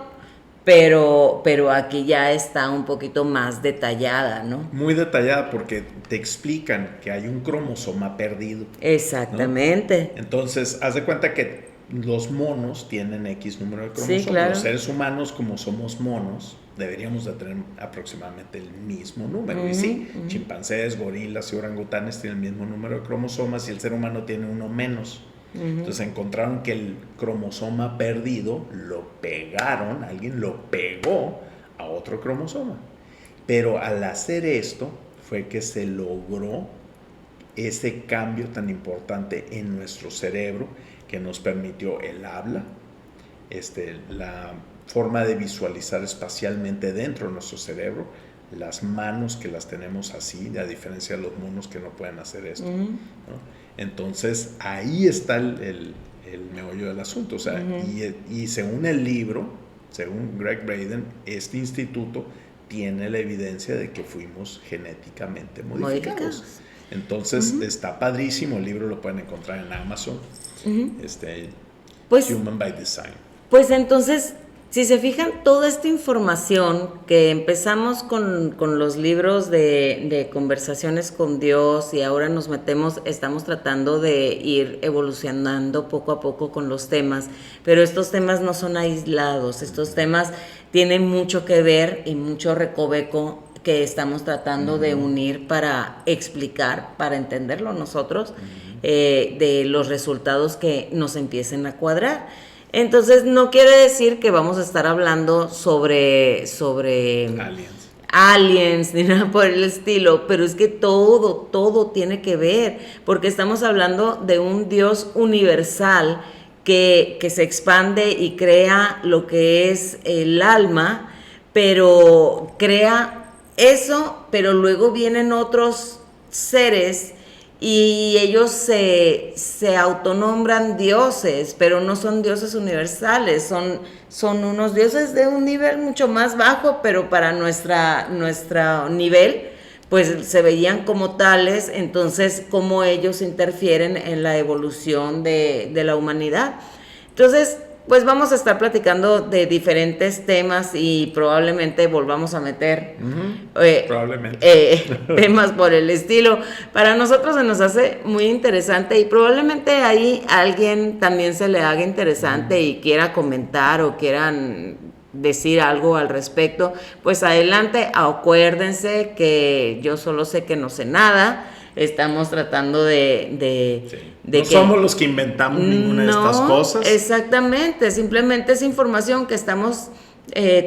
pero aquí ya está un poquito más detallada, ¿no? Muy detallada, porque te explican que hay un cromosoma perdido. Exactamente. ¿No? Entonces, haz de cuenta que los monos tienen X número de cromosomas. Sí, claro. Los seres humanos, como somos monos, deberíamos de tener aproximadamente el mismo número. Y sí, chimpancés, gorilas y orangutanes tienen el mismo número de cromosomas y el ser humano tiene uno menos. Entonces encontraron que el cromosoma perdido lo pegaron, alguien lo pegó a otro cromosoma. Pero al hacer esto fue que se logró ese cambio tan importante en nuestro cerebro que nos permitió el habla, la forma de visualizar espacialmente dentro de nuestro cerebro, las manos que las tenemos así, a diferencia de los monos que no pueden hacer esto, ¿no? Entonces ahí está el meollo del asunto, o sea, y según el libro, según Gregg Braden, este instituto tiene la evidencia de que fuimos genéticamente modificados. Entonces está padrísimo, el libro lo pueden encontrar en Amazon, pues, Human by Design. Pues entonces, si se fijan, toda esta información que empezamos con los libros de conversaciones con Dios y ahora estamos tratando de ir evolucionando poco a poco con los temas, pero estos temas no son aislados, estos temas tienen mucho que ver y mucho recoveco que estamos tratando de unir para explicar, para entenderlo nosotros, de los resultados que nos empiecen a cuadrar. Entonces, no quiere decir que vamos a estar hablando sobre aliens ni nada por el estilo, pero es que todo tiene que ver, porque estamos hablando de un Dios universal que se expande y crea lo que es el alma, pero crea eso, pero luego vienen otros seres y ellos se autonombran dioses, pero no son dioses universales, son unos dioses de un nivel mucho más bajo, pero para nuestro nivel, pues se veían como tales. Entonces, cómo ellos interfieren en la evolución de la humanidad. Entonces, pues vamos a estar platicando de diferentes temas y probablemente volvamos a meter temas por el estilo. Para nosotros se nos hace muy interesante y probablemente ahí a alguien también se le haga interesante y quiera comentar o quieran decir algo al respecto. Pues adelante, acuérdense que yo solo sé que no sé nada. Estamos tratando no somos los que inventamos ninguna de estas cosas. Exactamente, simplemente es información que estamos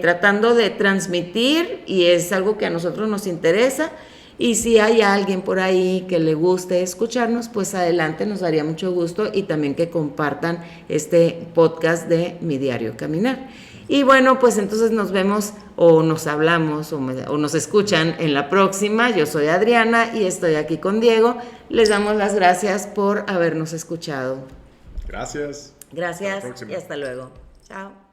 tratando de transmitir y es algo que a nosotros nos interesa. Y si hay alguien por ahí que le guste escucharnos, pues adelante, nos daría mucho gusto, y también que compartan este podcast de Mi Diario Caminar. Y bueno, pues entonces nos vemos o nos hablamos o nos escuchan en la próxima. Yo soy Adriana y estoy aquí con Diego. Les damos las gracias por habernos escuchado. Gracias. Gracias y hasta luego. Chao.